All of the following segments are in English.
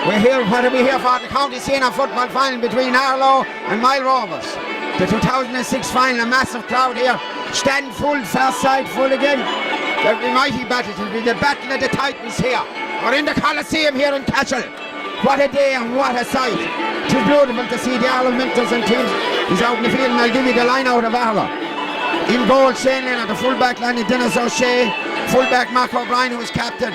We're here, what are we here for? The county senior football final between Aherlow and Moyle Rovers. The 2006 final, a massive crowd here. Stand full, first side full again. There'll be mighty battle. It'll be the battle of the Titans here. We're in the Coliseum here in Cashel. What a day and what a sight. It's beautiful to see the Aherlow Minters and teams. He's out in the field and I'll give you the line out of Aherlow. In goal, Shane Leonard, the full-back line, Dennis O'Shea, full-back Mark O'Brien, who was captain.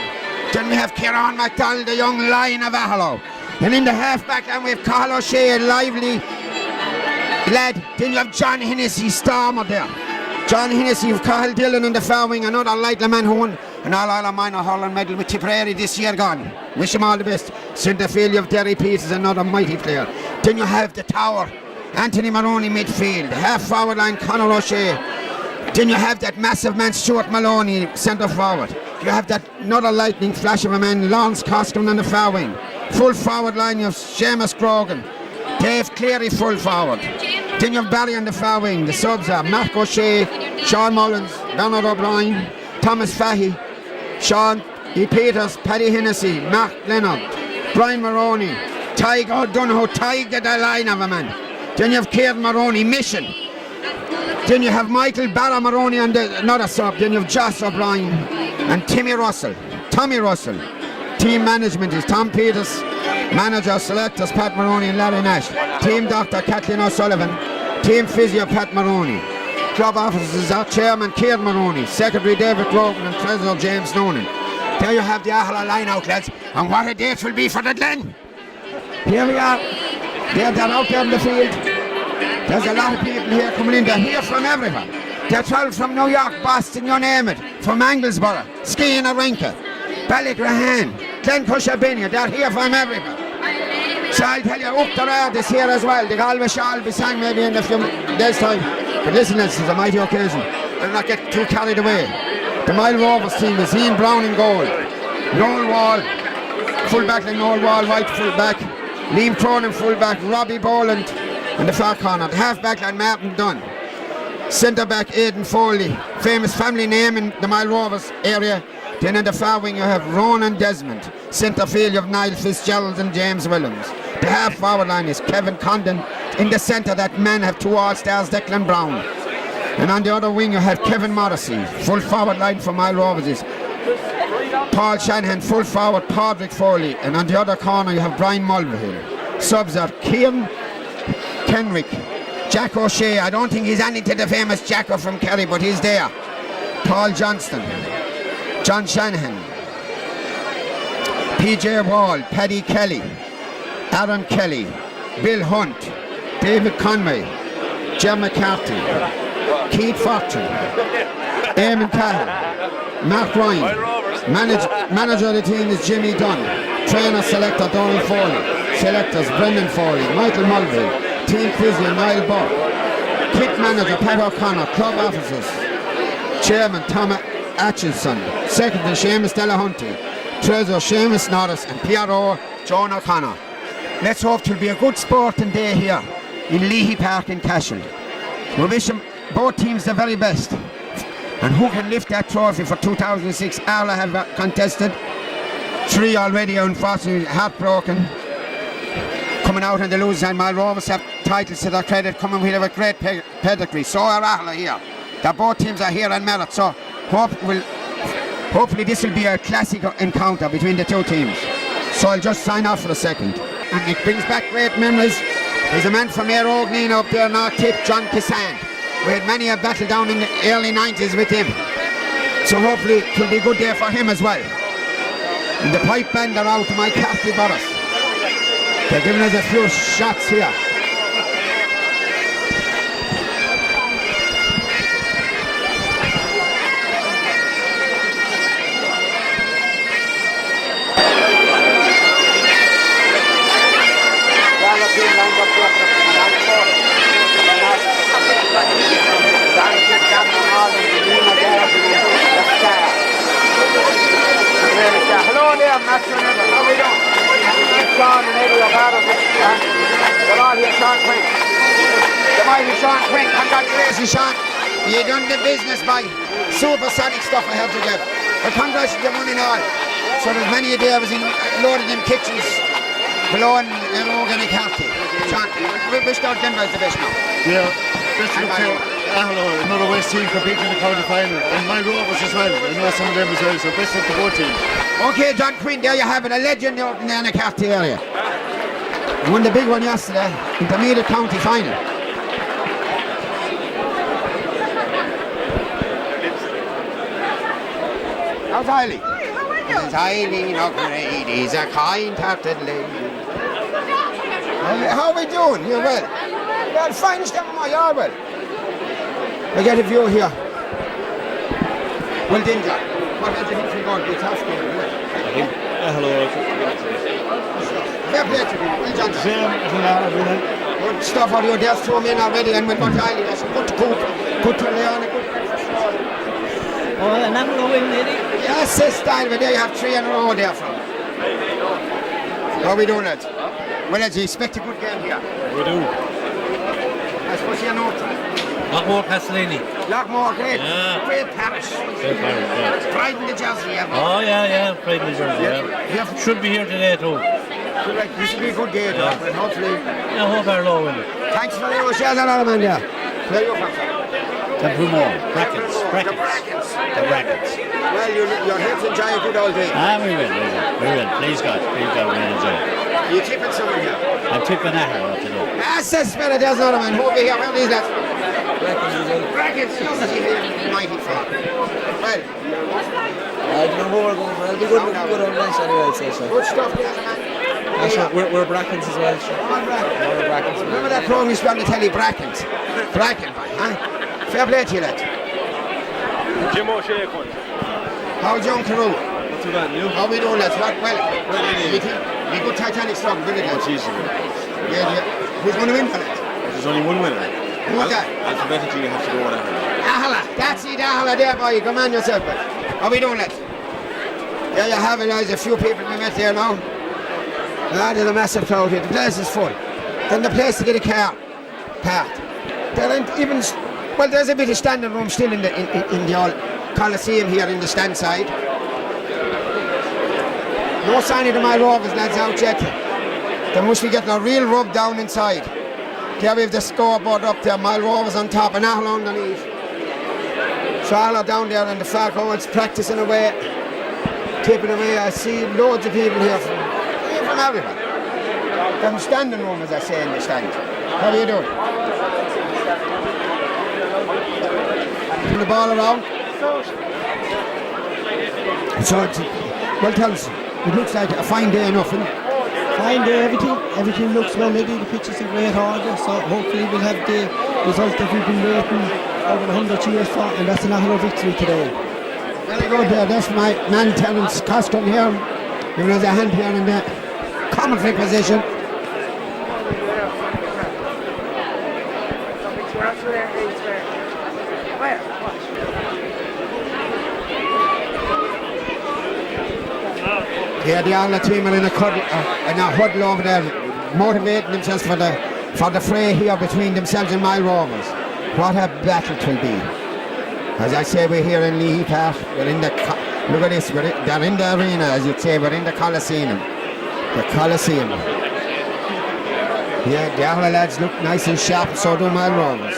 Then we have Kieran MacDonald, the young lion of Aherlow. And in the half-back line we have Carl O'Shea, a lively lad. Then you have John Hennessy, Stormer there. John Hennessy of Cahill Dillon in the far wing, another likely man who won an All-Ireland minor hurling medal with Tipperary this year gone. Wish him all the best. Centre field, you have Derry Peters, another mighty player. Then you have the tower, Anthony Maroney midfield. Half-forward line, Conor O'Shea. Then you have that massive man, Stuart Maloney, centre forward. You have that another lightning flash of a man, Lawrence Costigan on the far wing. Full forward line, you have Seamus Grogan, Dave Cleary full forward. Then you have Barry on the far wing. The subs are Mark O'Shea, Sean Mullins, Bernard O'Brien, Thomas Fahey, Sean E. Peters, Paddy Hennessy, Mark Leonard, Brian Maroney, Tyg O'Donoghue, Tyg the line of a man. Then you have Kieran Maroney, Mission. Then you have Michael Barra Maroney on another sub. Then you have Joss O'Brien and Tommy Russell. Team management is Tom Peters. Manager selectors Pat Maroney and Larry Nash. Team doctor Kathleen O'Sullivan. Team physio Pat Maroney. Club officers are Chairman Kieran Maroney. Secretary David Grogan and Treasurer James Noonan. There you have the Aherlow line out, lads. And what a day it will be for the Glen. Here we are. They're out there in the field. There's a lot of people here coming in. They're here from everywhere. They're travelling from New York, Boston, you name it. From Anglesborough, Skene Arinka, Ballygrahan, Glencushabinia. They're here from everywhere. So I'll tell you, Uachtarard is here as well. The Galway Shawl will be sang maybe in a few days' time. But listen, this is a mighty occasion. I'll not get too carried away. The Moyle Rovers team is Ian Brown in goal. Noel Wall, full-back like Noel Wall, white full-back. Liam Cronin full-back, Robbie Boland in the far corner. The half-back like Martin Dunn. Centre-back Aidan Foley, famous family name in the Moyle Rovers area. Then in the far wing you have Ronan Desmond. Centre field you have Niall Fitzgerald and James Williams. The half-forward line is Kevin Condon. In the centre that man have two all-stars, Declan Brown. And on the other wing you have Kevin Morrissey. Full forward line for Moyle Rovers is Paul Shanahan, full forward Padraig Foley. And on the other corner you have Brian Mulvihill. Subs are Cian Kenrick, Jack O'Shea. I don't think he's anything to the famous Jacko from Kerry, but he's there. Paul Johnston, John Shanahan, PJ Wall, Paddy Kelly, Aaron Kelly, Bill Hunt, David Conway, Jim McCarthy, Keith Fortune, Eamon Cahill, Mark Ryan. Manager of the team is Jimmy Dunn. Trainer selector Donald Foley. Selectors Brendan Foley, Michael Mulvey. Team physio Niall Burke. Kit manager Pat O'Connor. Club officers Chairman Tom Atchison. Secretary Seamus Delahunty. Treasurer Seamus Norris and PRO Joan O'Connor. Let's hope it will be a good sporting day here in Leahy Park in Cashel. We wish them, both teams the very best. And who can lift that trophy for 2006? Aherlow have contested 3 already, unfortunately heartbroken. Coming out on the losing side. Moyle Rovers have titles to their credit, coming with a great pedigree. So are Aherlow here. Both teams are here on merit. So hopefully this will be a classic encounter between the two teams. So I'll just sign off for a second. And it brings back great memories. There's a man from Air Ogneen up there, North Tip, John Kissan. We had many a battle down in the early 90s with him. So hopefully it will be a good day for him as well. And the pipe band are out to my Cathy Burris. They're giving us a few shots here. Hello there, Master Never. How are we doing? Sean and Eddie O'Barrow. They're all here, Sean Quinn. The mighty Sean Quinn. Congratulations, Sean. You done the business by supersonic stuff I have to give. But congratulations, you won it all. So there's many a day I was in loaded them kitchens Below Rogan Carty. Sean, which dog Denver is the best now? Yeah, best of Aherlow, another West team competing in the county final, and my Rovers as well. I know some of them as well, so best of the both teams. Okay, John Quinn, there you have it, a legend out in the Anacarty area. He won the big one yesterday, intermediate county final. How's Eileen? It's Eileen O'Grady, he's a kind-hearted lady. How are we doing? You're well? Well, fine stuff, you're well. I get a view here. Well, Ginger, what did you think we're going to be tough game? I think Aherlow. Fair play to you. Well done. Good stuff out of your desk, 2 men already, and we've got Eileen. That's good to cook. Good to lay on a good breakfast. Oh, and Aherlow win, lady? Yes, this style, but there you have 3 in a row there from. How are we doing it? Well, let's expect a good game here. We do. I suppose you're not. Lockmore Castellini. Lockmore, great. Yeah. Great parish. Great parish, yeah. Pride in the jersey, yeah. Oh, yeah, pride in the jersey, yeah. Should be here today, too. This will be a good game, and hopefully. Yeah, hope Aherlow win it. Thanks for the shares and all, man, there. Where are you from, sir? Temple Brackens. The Brackens. Well, you're here to enjoy a good old day. We will. Please God, we'll enjoy it. Are you tipping someone here? I'm tipping Aherlow today. That's the spirit, there's another man. Over here, where is that? Brackens, mighty far. Well, I don't know who we're going for. It'll be good on lunch anyway, I'd say so. good stuff, there's a man. We're Brackens as well. Sure. We're Brackens. Remember that program we used to be on the telly, Brackens? Bracken, huh? Fair play to you, lad. Jim O'Shea, How's your Uncle Rowe? not too bad, you? How we doing, lads? Well, we good Titanic strong, didn't it? It's easy. Yeah. Who's going to win for that? There's only one winner. Who's that? Alphabetically, you have to go with Aherlow. Aherlow. That's it, Aherlow there, boy. Come on yourself, boy. How we doing, lads? There you have it, there's a few people we met there now. There's a massive crowd here. The place is full. Then the place to get a car parked. There ain't even... Well, there's a bit of standing room still in the old Coliseum here in the stand side. No sign of the Moyle Rovers lads out yet. They must be getting a real rub down inside. There we have the scoreboard up there, Moyle Rovers on top and Aherlow underneath. So Aherlow down there and the far corners practicing away, tipping away. I see loads of people here from everywhere. Them standing room, as I say, in the stand. How are you doing? Put the ball around. So, well, tell us, it looks like a fine day enough, isn't it? Fine day, everything looks well ready. The pitch is in great order, so hopefully we'll have the result that we've been waiting over 100 years for, and that's an Aherlow victory today. Very good there. That's my man Terence Coston here. Giving us a hand here in the commentary position. Yeah, the Aherlow team are in a huddle over there, motivating themselves for the fray here between themselves and Moyle Rovers. What a battle it will be. As I say, we're here in Leahy Park. We're in the look at this. They're in the arena, as you'd say. We're in the Coliseum. The Coliseum. Yeah, the Aherlow lads look nice and sharp, so do Moyle Rovers.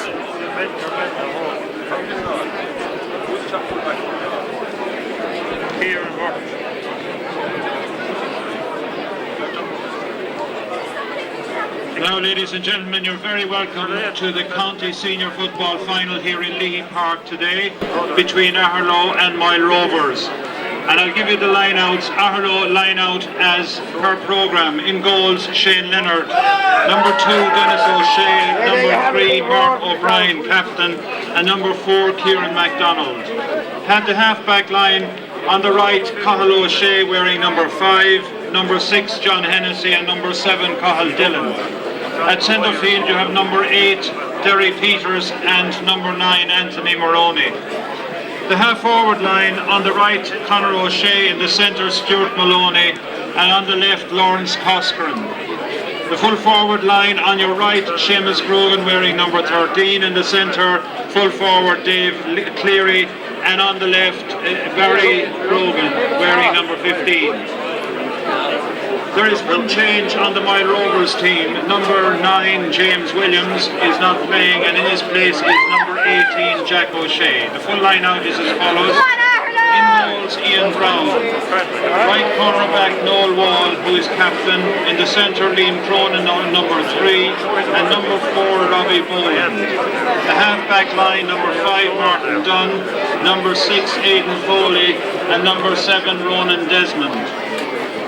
Now, ladies and gentlemen, you're very welcome to the County Senior Football Final here in Leahy Park today between Aherlow and Moyle Rovers. And I'll give you the line-outs. Aherlow line-out as per programme. In goals, Shane Leonard. Number 2, Dennis O'Shea. Number 3, Mark O'Brien, captain. And number 4, Kieran MacDonald. At the half-back line, on the right, Cathal O'Shea wearing number 5. Number 6, John Hennessy. And number 7, Cathal Dillon. At centre field you have number 8, Derry Peters, and number 9, Anthony Moroney. The half-forward line, on the right, Conor O'Shea, in the centre, Stuart Maloney, and on the left, Lawrence Coscaran. The full-forward line, on your right, Seamus Grogan wearing number 13, in the centre, full-forward Dave Cleary, and on the left, Barry Grogan wearing number 15. There is one change on the Moyle Rovers team. Number 9, James Williams, is not playing, and in his place is number 18, Jack O'Shea. The full line out is as follows. In goals, Ian Brown. Right cornerback, Noel Wall, who is captain. In the centre, Liam Cronin, number 3, and number 4, Robbie Bowen. The half-back line, number 5, Martin Dunn, number 6, Aidan Foley, and number 7, Ronan Desmond.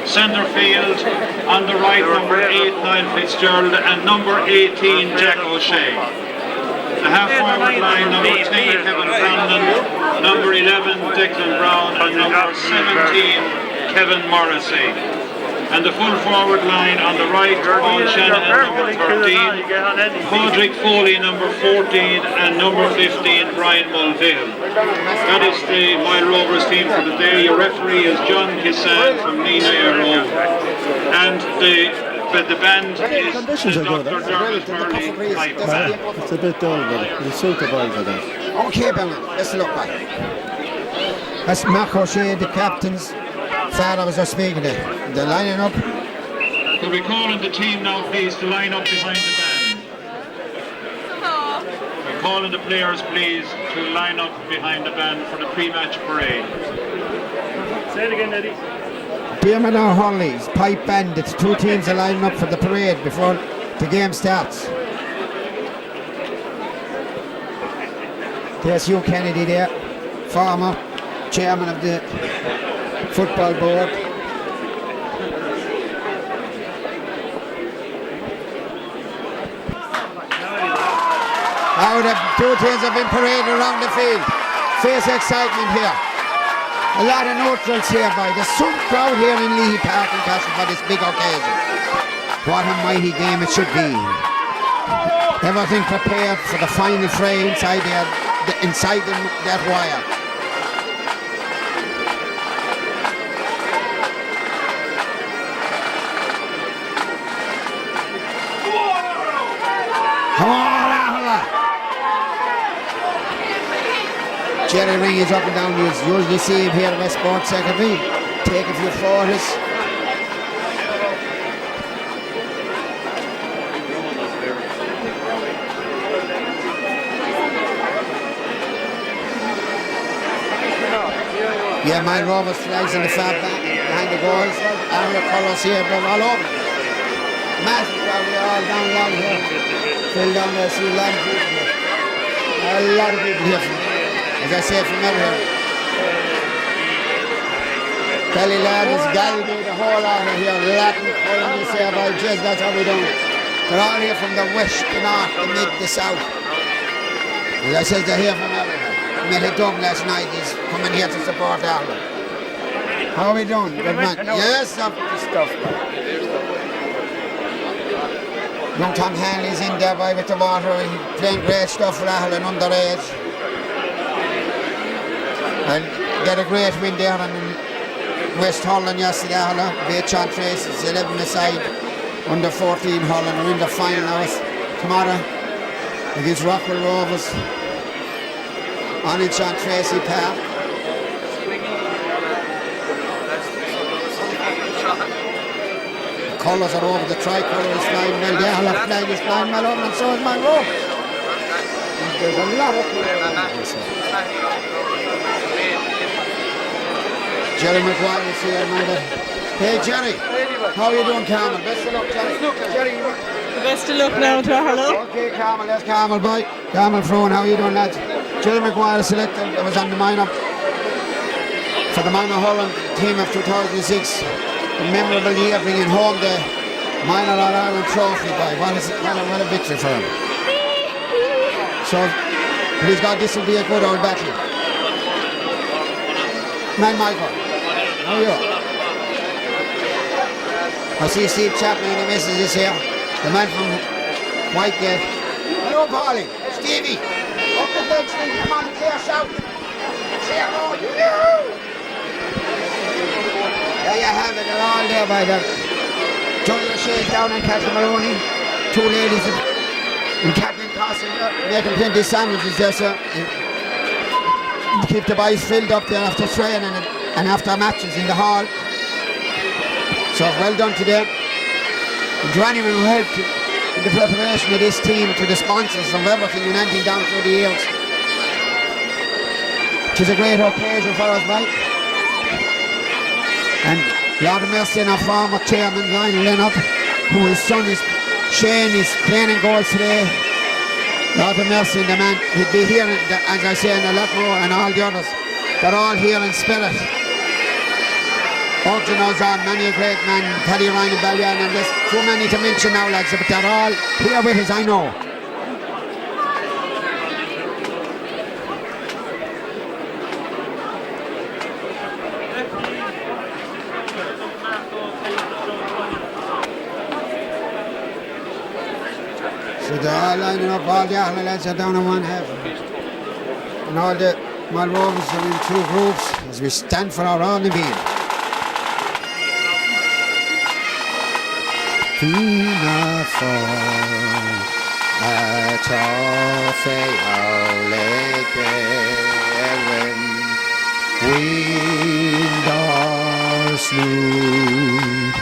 Centre field, on the right, number 8, Niall Fitzgerald, and number 18, Jack O'Shea. The half-forward line, number 10, Kevin Brandon, number 11, Declan Brown, and number 17, Kevin Morrissey. And the full forward line on the right, Paul Shannon, number 13, Padraig Foley, number 14, and number 15, Brian Mulvale. That is the Moyle Rovers team for the day. Your referee is John Kissan from Nina Aherlow. And the band is Conditions are good, Dr. Dermot Hurley. It's a bit dull, but it's suitable for them. Okay, Bernard, let's look back. That's Mark O'Shea, the captain's father was just speaking there. They're lining up. Could we call on the team now, please, to line up behind the band? We're calling the players, please, to line up behind the band for the pre-match parade. Say it again, Eddie. Dermot O'Hurley's pipe band. It's 2 teams are lining up for the parade before the game starts. There's Hugh Kennedy there, former chairman of the football board. Now the 2 teams have been paraded around the field. Face excitement here. A lot of neutrals here, boy. There's some crowd here in Leahy Park in Castle for this big occasion. What a mighty game it should be. Everything prepared for the final fray inside that wire. Come on, Aherlow. Jerry Ring is up and down. You usually see him here at West Sports Secretary. Take a few photos. Yeah, Moyle Rovers flags in the far back behind the goals. Aherlow colours here, but all over. Massive crowd here, all down along here. Filled down there, see a lot of people here. A lot of people here, as I say, from everywhere. Kelly Ladders, Galway, the whole lot of here. Latin, calling this here by Jez, that's how we do it. They're all here from the west, the north, the mid, the south. As I said, they're here from everywhere. Met a dog last night, he's coming here to support Aherlow. How are we doing? Good man. Yes, up to stuff. Young Tom Hanley's in there by with the water, he's playing great stuff for Aherlow and underage. And get a great win there on West Holland yesterday, Aherlow. Beat Sean Tracy's 11 aside, under 14 Holland. We're in the final now tomorrow against Rockwell Rovers. On in Sean Tracy Park. The colours are over, the tricolour is flying well, the Aherlow flag is flying well over, and so is Monroe. There's a lot of players. Jerry McGuire is here, man. Hey Jerry, how are you doing, Carmel? Best of luck, Jerry. Jerry, Best of luck now to Aherlow. okay, Carmel, that's Carmel, boy. Carmel Frone, how are you doing, lads? Jerry McGuire selected, that was on the minor for the minor Holland team of 2006. A memorable year bringing home the minor All-Ireland trophy, boy. What a victory for him. So, please God, this will be a good old battle. Man, Michael, how are you? I see Steve Chapman and the missus is here. The man from Whitegate. Hello, Paulie. Stevie. Up the bed, Stevie. Come on, clear shout. Clear road. There you have it. They're all there by the Johnny O'Shea's down and Catherine Maloney. 2 ladies and Catherine Carson making plenty of sandwiches there, sir. Keep the boys filled up there after training and after matches in the hall. So well done to them. And to anyone who helped in the preparation of this team, to the sponsors of everything and anything down through the years. It was a great occasion for us, Mike. And Lord of mercy on our former chairman, Lionel Leonard, who his son is Shane is playing in goals today. Lord of mercy on the man. He'd be here, as I say, and a lot more, and all the others. They're all here in spirit. Urging us on, many a great man, Paddy Ryan and Ballian, and there's too many to mention now, lads, but they're all here with us, I know. So they're all lining up, all the Aherlow lads are down in one half. And all the Moyle Rovers are in two groups as we stand for our own event. Fina fall at wind or snood,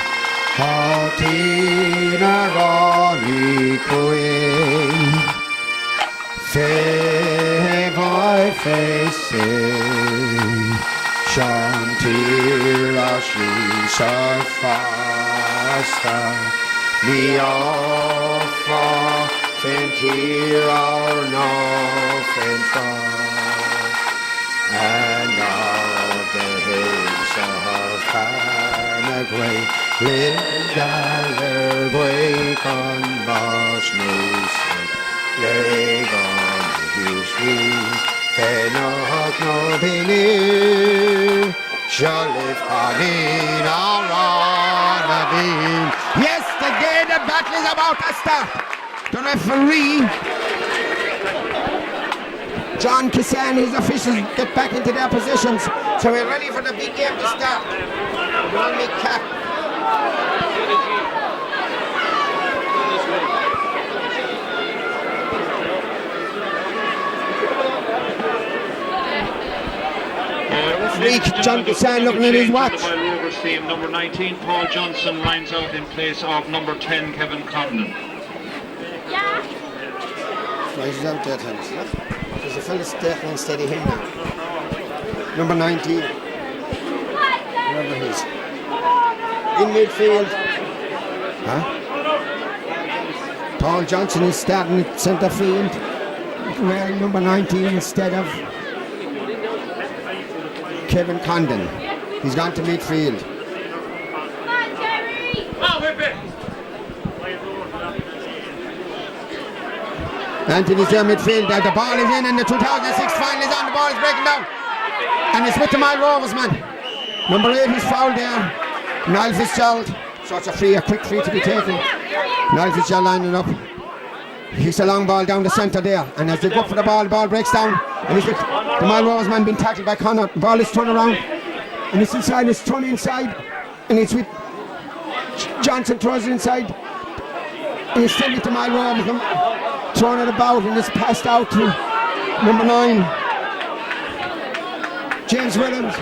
Hartina Ronnie Queen, fair by facing, Shantira she so faster. Me offer fentir or no fentir, and all the hills of Carnegway, Lindaler, Wacon, Bosch, Newson, Legon, Hughes, Fennock, no Benin, shall live Hanin, our Ronadine. Yes! Again, the battle is about to start. The referee, John Kissan, his officials get back into their positions. So we're ready for the big game to start. One big cap. John Kissan looking at his watch. Team number 19, Paul Johnson, lines out in place of number 10, Kevin Condon. He's out there, Thomas. There's a fellow stepping instead of him now. Number 19. Whoever he is. In midfield. Huh? Paul Johnson is starting at centre field. Wearing number 19 instead of Kevin Condon. He's gone to midfield. Anthony's there midfield. The ball is in and the 2006 final is on. The ball is breaking down. And it's with the Moyle Rovers, man. Number 8 is fouled there. Niall Fitzgerald. So it's a quick free to be taken. Niall Fitzgerald lining up. He's a long ball down the centre there. And as they go for the ball breaks down. And it's with the Moyle Rovers man being tackled by Connor. The ball is turned around. And it's inside, it's thrown inside. And it's with Johnson throws it inside. And it's still with the Moyle Rovers. Thrown it about and it's passed out to number 9, James Williams.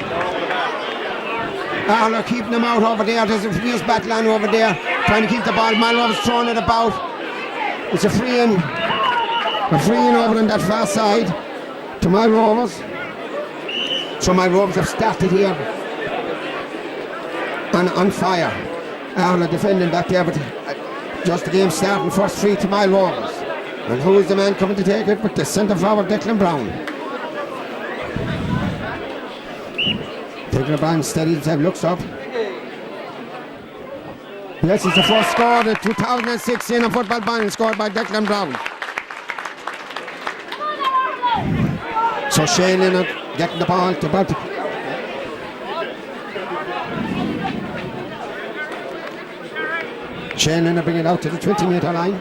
Aherlow keeping them out over there. There's a fierce battle on over there, trying to keep the ball. Moyle Rovers throwing it about. It's a free in over on that far side to Moyle Rovers. So Moyle Rovers have started here on fire. Aherlow defending back there, but just the game starting. First free to Moyle Rovers. And who is the man coming to take it? But the centre forward, Declan Brown. Declan Brown steadies himself, looks up. Yes, it's the first score, the 2006 in a football final scored by Declan Brown. So Shane Leonard getting the ball to about. Shane Leonard bringing it out to the 20-metre line.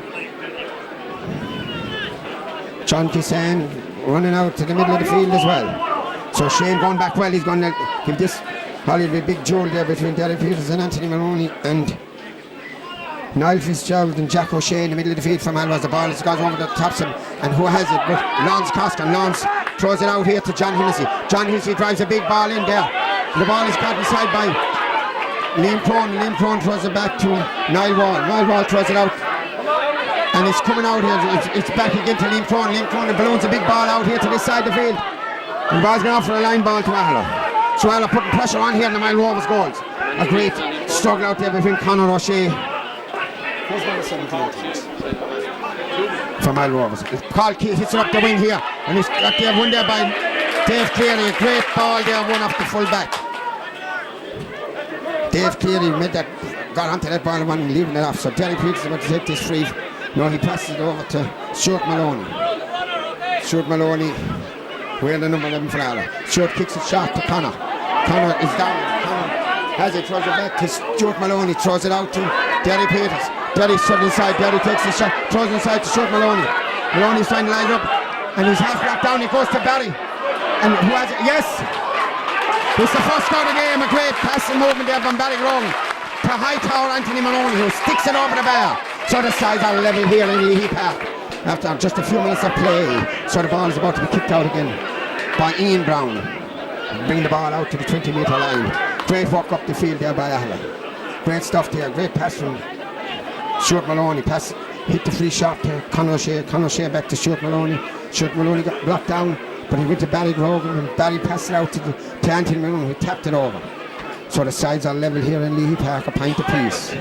John Kissan running out to the middle of the field as well. So Shane going back well, he's going to give this Hollywood big duel there between Derek Peters and Anthony Maloney and Niall Fitzgerald and Jack O'Shea in the middle of the field from Alwas. The ball has gone over the tops and who has it? But Lance Costin. Lance throws it out here to John Hennessy. John Hennessy drives a big ball in there. The ball is caught inside by Liam Crone throws it back to Niall Wall throws it out. And it's coming out here. It's back again to Liam Crone. Liam Crone balloons a big ball out here to this side of the field. And the ball's going out for a line ball to Aherlow. So Aherlow putting pressure on here in the Moyle Rovers goals. A great struggle out there between Conor O'Shea for Moyle Rovers. Carl Key hits it up the wing here. And he's got there won there by Dave Cleary. A great ball there, one off the full back. Dave Cleary got onto that ball and one leaving it off. So Derry Peters is about to take this free. No, he passes it over to Stuart Maloney. Stuart Maloney, wearing the number 11 for Aherlow. Stuart kicks it shot to Conor. Conor is down. Conor has it, throws it back to Stuart Maloney, throws it out to Derry Peters. Derry stood inside, Derry takes the shot, throws it inside to Stuart Maloney. Maloney's trying to line up, and he's half blocked down, he goes to Barry. And who has it? Yes! It's the first goal of the game, a great passing movement there from Barry Rogan to Hightower Anthony Maloney, who sticks it over the bar. So the sides are level here in Leahy Park after just a few minutes of play. So the ball is about to be kicked out again by Ian Brown. Bring the ball out to the 20-metre line. Great work up the field there by Aherlow. Great stuff there. Great pass from Stuart Maloney. Pass hit the free shot to Conor O'Shea. Conor O'Shea back to Stuart Maloney. Stuart Maloney got blocked down, but he went to Barry Grogan and Barry passed it out to Anthony Maloney, who tapped it over. So the sides are level here in Leahy Park, a point apiece.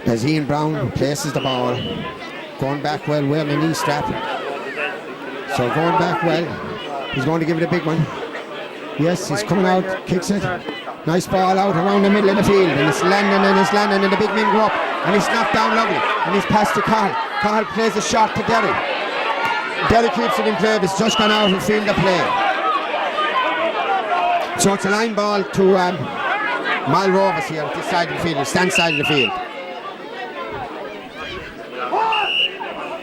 As Ian Brown places the ball, going back well, wearing a knee strap. So going back well, he's going to give it a big one. Yes, he's coming out, kicks it. Nice ball out around the middle of the field, and it's landing and the big men go up, and he's knocked down lovely, and he's passed to Carl. Carl plays a shot to Derry. Derry keeps it in play, but it's just gone out and field the play. So it's a line ball to Moyle Rovers here at this side of the field, the stand side of the field.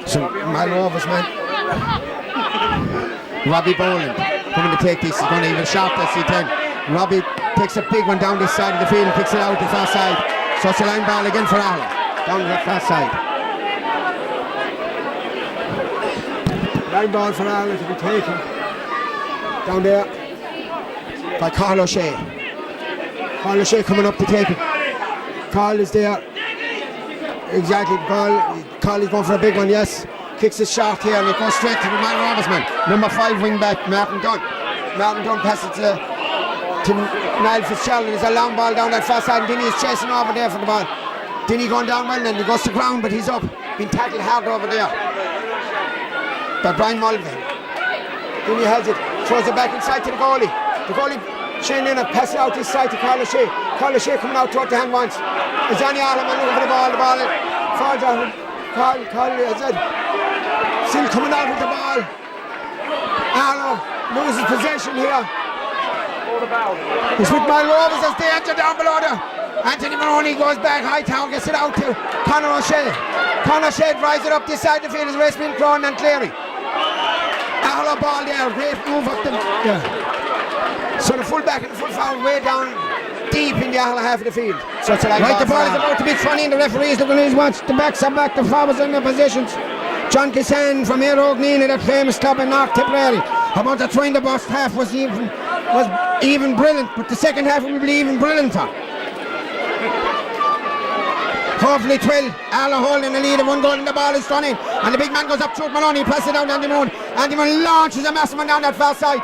So Moyle Rovers man, Robbie Boland coming to take this. He's going to even shot this C10. Robbie takes a big one down this side of the field and kicks it out the far side. So it's a line ball again for Aherlow, down the far side. Line ball for Aherlow to be taken down there by Carl O'Shea. Carl O'Shea coming up to take it. Carl is there. Exactly, Carl is going for a big one, yes. Kicks his shot here and it goes straight to the Moyle Rovers man. Number 5 wing back, Martin Dunn. Martin Dunn passes to Niall Fitzgerald. There's a long ball down that far side, and Dinny is chasing over there for the ball. Dinny going down well, and he goes to ground, but he's up. Been tackled hard over there by Brian Mulvey. Dinny has it, throws it back inside to the goalie. The goalie Shane Lennon passes it out this side to Carl O'Shea. Carl O'Shea coming out toward the hand once. It's Johnny Aherlow looking for the ball falls out. Carl is it. Still coming out with the ball. Aherlow loses possession here. It's with Moyle Rovers as they enter down below there. Anthony Maloney goes back, Hightower gets it out to Conor O'Shea. Conor O'Shea drives it up this side of the field as Westman, Crone and Cleary. Aherlow ball there, great move up the... Yeah. So the full back and the full forward way down deep in the Aherlow half of the field. So it's like right, the ball is about to be funny and the referees looking at his watch. The backs are back, the forwards in their positions. John Kissan from Aherlow that famous club in North Tipperary. About to try in the first half was even brilliant, but the second half will be even brillianter. Hopefully 12, Aherlow holding the lead of 1 goal and the ball is thrown in. And the big man goes up to Maloney, passes it down to Andy Maloney. Andy Maloney launches a massive one down that far side.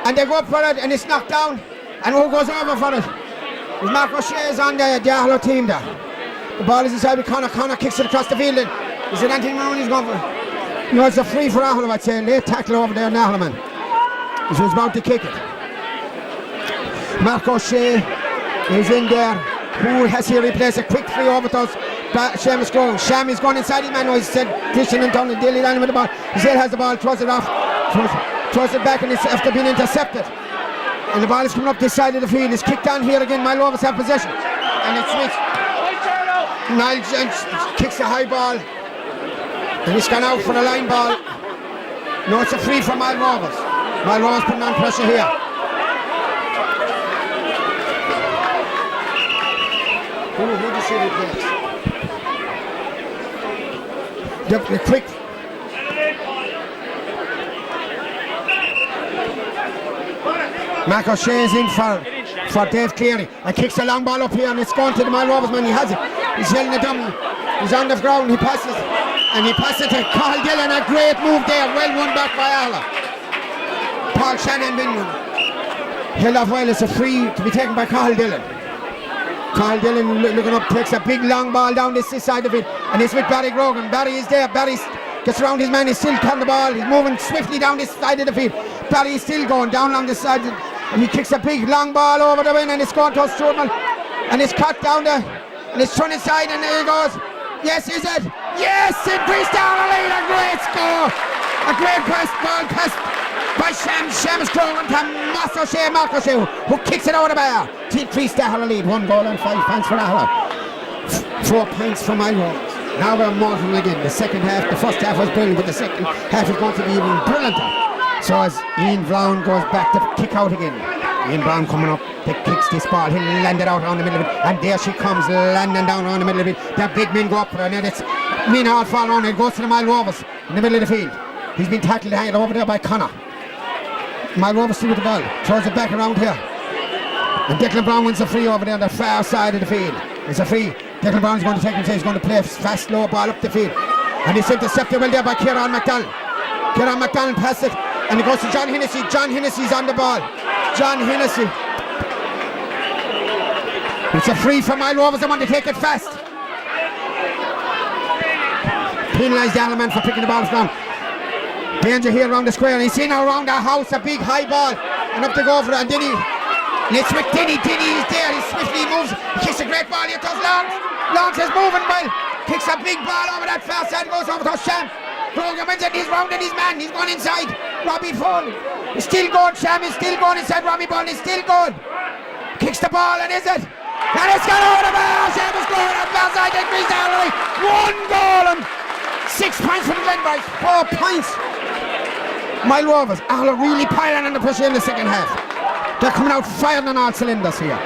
And they go up for it and it's knocked down. And who goes over for it? It's Mark O'Shea is on the Aherlow team there. The ball is inside with Conor. Conor kicks it across the field. And is it Anthony Maloney's going for it? No, it's a free for Aherlow, I'd say. Late tackle over there in Aherlow man. He was about to kick it. Mark O'Shea is in there. Who has here replaced a quick free over to us. Seamus Grogan. Sham is going inside him, man. He said Christian and Tony Dilly down with the ball. He still has the ball, throws it off, throws it back, and it's after being intercepted. And the ball is coming up this side of the field. It's kicked down here again. Moyle Rovers have possession. And it's switched. Niall kicks the high ball. And it's gone out for the line ball. No, it's a free for Moyle Rovers. Moyle Rovers putting on pressure here. Who did you see replace? The quick. Mark O'Shea is in for for Dave Cleary and kicks a long ball up here and it's gone to the Moyle Rovers man. He has it. He's yelling at them. He's on the ground. He passes and he passes to Carl Dillon. A great move there. Well won back by Aherlow. Paul Shannon Binman held off well. It's a free to be taken by Carl Dillon. Carl Dillon looking up, takes a big long ball down this side of it and it's with Barry Grogan. Barry is there. Barry gets around his man. He's still on the ball. He's moving swiftly down this side of the field. Barry is still going down along this side and he kicks a big long ball over the wing and it's gone to Sturman and it's cut down there and it's thrown inside and there he goes. Yes, is it? Yes, it increased down a lead. A great score. A great ball pass by Shams Grogan to Mark O'Shea who kicks it over the bar to increase the Aherlow lead. 1 goal and 5 points for Aherlow. 4 points for Moyle Rovers. Now we're mortal again. The second half, the first half was brilliant, but the second half is going to be even brillianter. So as Ian Brown goes back to kick out again. Ian Brown coming up, he kicks this ball, he'll land it out around the middle of it, and there she comes, landing down around the middle of it. The big men go up for her, and then it's all fall around, it goes to the Moyle Rovers in the middle of the field. He's been tackled over there by Connor. Moyle Rovers still with the ball, throws it back around here. And Declan Brown wins a free over there on the far side of the field. It's a free. Declan Brown's going to take him, he's going to play a fast, low ball up the field. And it's intercepted well there by Kieran McDonald. Kieran McDonald passes it, and it goes to John Hennessy. John Hennessy's on the ball. John Hennessy. It's a free for Moyle Rovers. They want to take it fast. Penalised the Aherlow man for picking the balls down. Danger here around the square. And he's seen around the house a big high ball. And up to go for it. And Denny. It's with Denny. Denny is there. He swiftly moves. He kicks a great ball. Here goes Lawrence. Lawrence is moving well. Kicks a big ball over that far side. Goes over to Sham. Grogan wins it. He's rounded his man. He's gone inside. Robbie Foley. He's still going. Sham is still going inside. Robbie Ball is still going. Kicks the ball and is it? And it's gone over the bar. Sham is going on the far side. Increased the Aherlow. 1 goal and 6 points for the Glenboys. 4 points. Moyle Rovers. Aherlow really piling on the pressure in the second half. They're coming out firing on all cylinders here.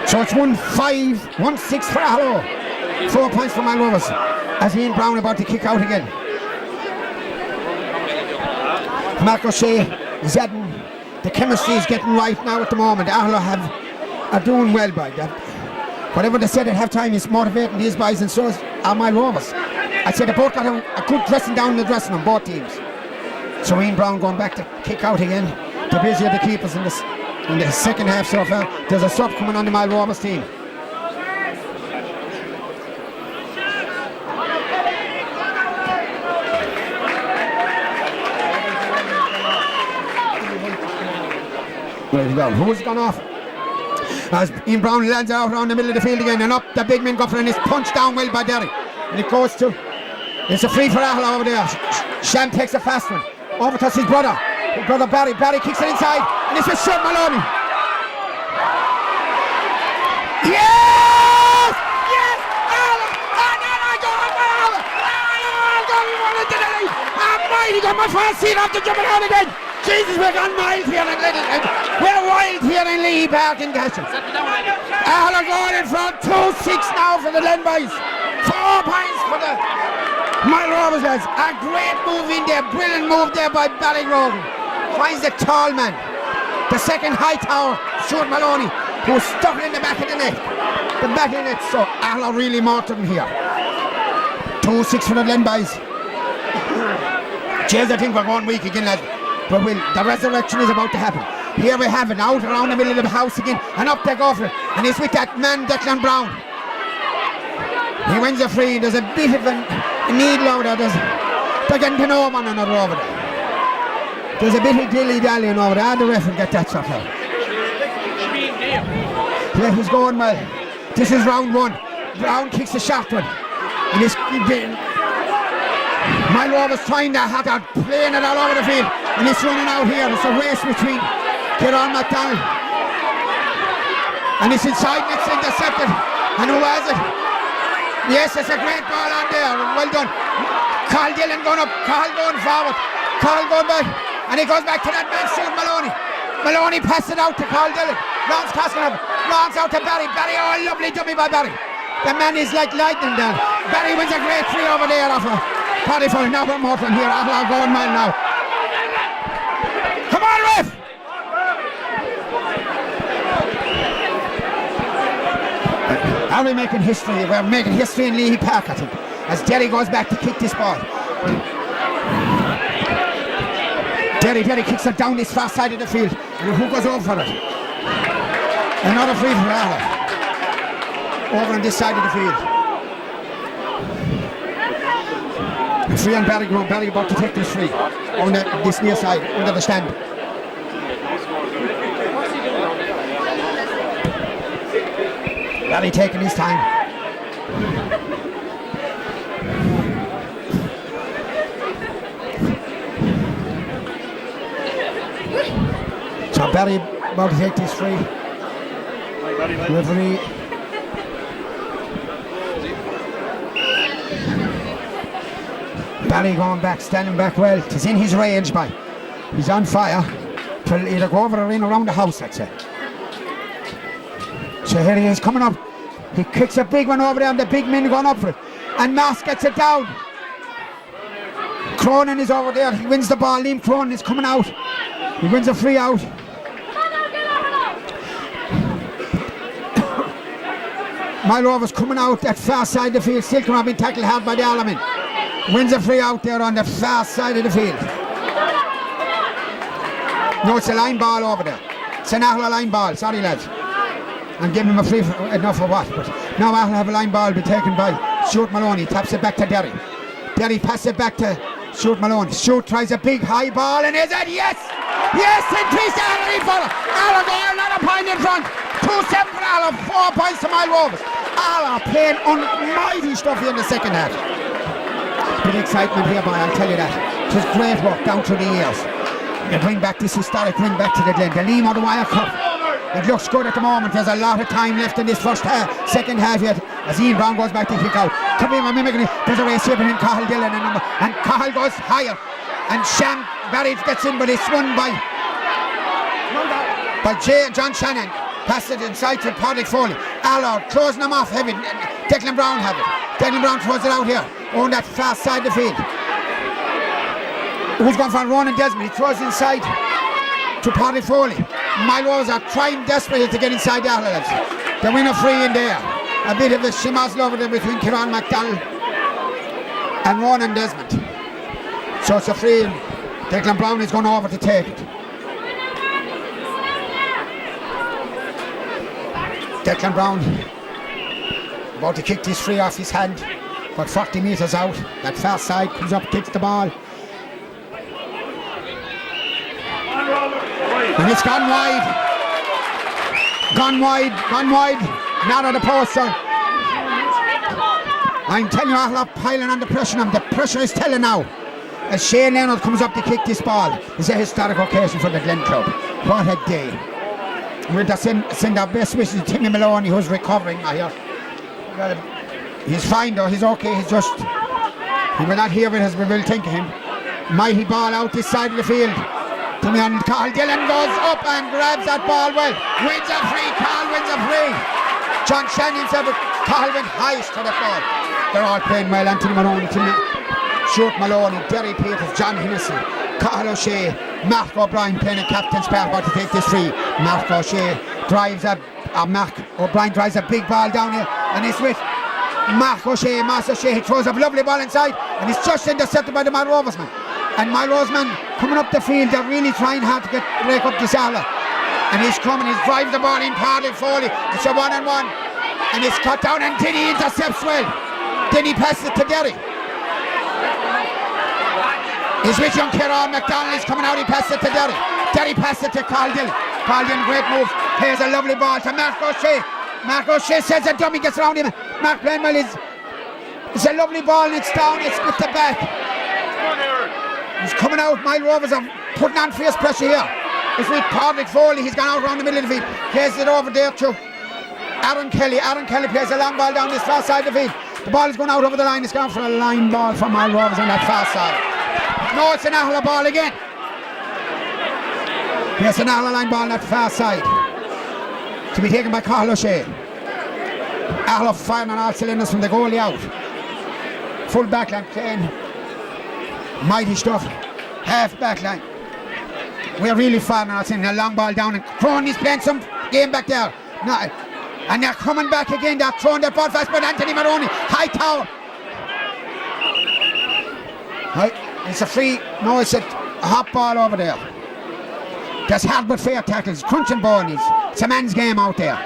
So it's 1-5, 1-6 for Aherlow. 4 points for Moyle Rovers. As Ian Brown about to kick out again. Mark O'Shea is adding. The chemistry is getting right now at the moment. Aherlow are doing well by that. Whatever they said at half time is motivating these boys, and so are Moyle Rovers. I'd say they both got a good dressing down in the dressing room, both teams. So Ian Brown going back to kick out again. They're busy at the keepers in the second half so far. There's a sub coming on the Moyle Rovers team. Who's gone off? As Ian Brown lands out around the middle of the field again and up the big man go for and it's punched down well by Derry. And it goes to, it's a free for Aherlow over there. Sham takes a fast one. Over to his brother Barry. Barry kicks it inside and it's with Sean Maloney. Yes! Yes! He got my first seat after jumping out again. Jesus, we're gone wild here in we're wild here in Lee Park in Castle. Aherlow going in front, 2-6 now for the Glenboys. 4 points for the Moyle Rovers lads. A great move in there, brilliant move there by Barry Grogan. Finds the tall man, the second high tower, Stuart Maloney, who's stuck in the back of the net. The back of the net, so Aherlow really marked them here. 2-6 for the Glenboys. Cheers, I think we're going weak again, lads. But the resurrection is about to happen. Here we have it, out around the middle of the house again, and up they go for it. And it's with that man, Declan Brown. He wins a free. There's a bit of a needle over there. They're getting to know one another over there. There's a bit of dilly-dallying over there. The ref will get that shot out. Yeah, he's going well. This is round 1. Brown kicks the shot one. And it's Moyle Rovers trying to have that, playing it all over the field, and it's running out here. It's a race between Kieran McDonald, and it's inside, and it's intercepted. And who has it? Yes, it's a great ball on there. Well done. Carl Dillon going up, Carl going forward, Carl going back, and he goes back to that man, Stuart Maloney. Maloney passes it out to Carl Dillon. Lawrence Caskinov, Lawrence out to Barry. Barry, oh, lovely dummy by Barry. The man is like lightning down. Barry wins a great free over there off her. Paddy for now from Morton here. Aherlow going man now. Come on, ref! Barry making history. We're making history in Leahy Park, I think, as Derry goes back to kick this ball. Derry kicks it down this far side of the field, and who goes over for it? Another free for Aherlow. Over on this side of the field. Free on Barry Grove. Barry about to take this free on this near side, under the stand. Barry taking his time. So Barry about to take this free. Referee. Barry going back, standing back well. He's in his range, by. He's on fire. He'll either go over or in around the house, I'd say. So here he is coming up. He kicks a big one over there, and the big men going up for it. And Moss gets it down. Cronin is over there. He wins the ball. Liam Cronin is coming out. He wins a free out. Moyle Rovers coming out that far side of the field. Still coming up, being tackled hard by the Alamin. Wins a free out there on the far side of the field. No, it's a line ball over there. It's an Aherlow line ball. Sorry, lads. I'm giving him a free enough for what? But now Aherlow have a line ball be taken by Stuart Maloney. Taps it back to Derry. Derry passes it back to Stuart Maloney. Stuart tries a big high ball, and is it? Yes! Yes! Increase the Aherlow for it. Aherlow go another point in front. 2-7 for Aherlow. 4 points to Moyle Rovers. Aherlow playing almighty stuff here in the second half. Bit of excitement here, boy, I'll tell you that. It was great work down through the years. They bring back this historic win back to the Glen. The Liam O'Dwyer Cup. It looks good at the moment. There's a lot of time left in this second half yet. As Ian Brown goes back to kick out. Come in, there's a race here between Cahill Dillon and Cahill goes higher. And Sham Barry gets in, but it's won by John Shannon. Passes it inside to Paddy Foley. Aherlow closing them off heavy. Declan Brown have it. Declan Brown throws it out here on that far side of the field. Who's going for Ronan Desmond? He throws inside to Paddy Foley. Moyle Rovers are trying desperately to get inside the Aherlow. They win a free in there. A bit of a shimazzle over there between Kieran McDonald and Ronan Desmond. So it's a free. Declan Brown is going over to take it. Declan Brown about to kick this free off his hand, but 40 metres out. That far side comes up, kicks the ball. And it's gone wide. Gone wide. Not on the post, sir. I'm telling you, Aherlow piling on the pressure on them. The pressure is telling now. As Shane Leonard comes up to kick this ball. It's a historic occasion for the Glen Club. What a day. We'll just send our best wishes to Timmy Maloney, who's recovering here. He's fine though, he's okay, he will not hear it as we will think of him. Mighty ball out this side of the field. Timmy and Carl Dillon goes up and grabs that ball well. Wins a free, Carl wins a free. John Shannon said Carl went highest to the ball. They're all playing well. Anthony Maloney, Stuart Maloney, Derry Peters, John Hennessy, Carl O'Shea, Mark O'Brien playing a captain's part about to take this free. Mark O'Shea drives Mark O'Brien drives a big ball down here, and it's with Mark O'Shea. Mark O'Shea, he throws a lovely ball inside, and it's just intercepted by the Moyle Rovers man. And Moyle Rovers man coming up the field, they're really trying hard to break up this Aherlow. And he's coming, he's driving the ball in, Paddy Foley. It's a 1-on-1, and it's cut down, and Denny intercepts well. Denny passes it to Derry. He's with young Kieran McDonald, he's coming out, he passes it to Derry. Derry passes it to Carl Dillon. Carl Dillon, great move, plays a lovely ball to Mark O'Shea. Mark O'Shea says a dummy, gets around him. Mark Blenwell it's a lovely ball, and it's down, it's with the back. He's coming out, Moyle Rovers are putting on fierce pressure here. It's with Paddy Foley, he's gone out around the middle of the field. Plays it over there to Aaron Kelly. Aaron Kelly plays a long ball down this far side of the field. The ball is going out over the line, it's gone for a line ball for Moyle Rovers on that far side. No, it's an Aherlow ball again. Yes, an Aherlow line ball on that far side. To be taken by Carl O'Shea. Aherlow firing on all cylinders from the goalie out. Full backline playing. Mighty stuff. Half backline. We're really firing on all cylinders. A long ball down, and Cronin is playing some game back there. No, And they're coming back again. They're throwing their ball fast, but Anthony Maroney, high tower. It's a free. No, it's a hot ball over there. That's hard but fair tackles. Crunching ball. It's a man's game out there.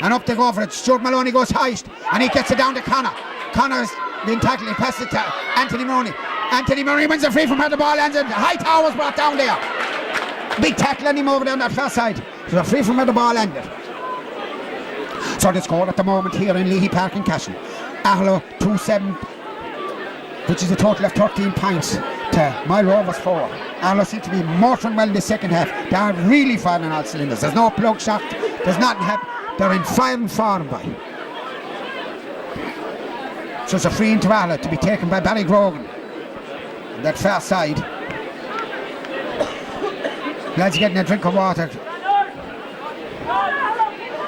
And up they go for it. Stuart Maloney goes highest, and he gets it down to Connor. Connor's been tackled. He passes it to Anthony Maroney. Anthony Maroney wins a free from where the ball ends. High tower was brought down there. Big tackle on him over there on that far side. It was a free from where the ball ended. So the score at the moment here in Leahy Park in Castle. Aherlow 2-7, which is a total of 13 points to Moyle Rovers 4. Aherlow seem to be motoring well in the second half. They are really firing on all cylinders. There's no plug shot. There's nothing happening. They're in firing form by. So it's a free into Aherlow to be taken by Barry Grogan on that far side. Lads getting a drink of water.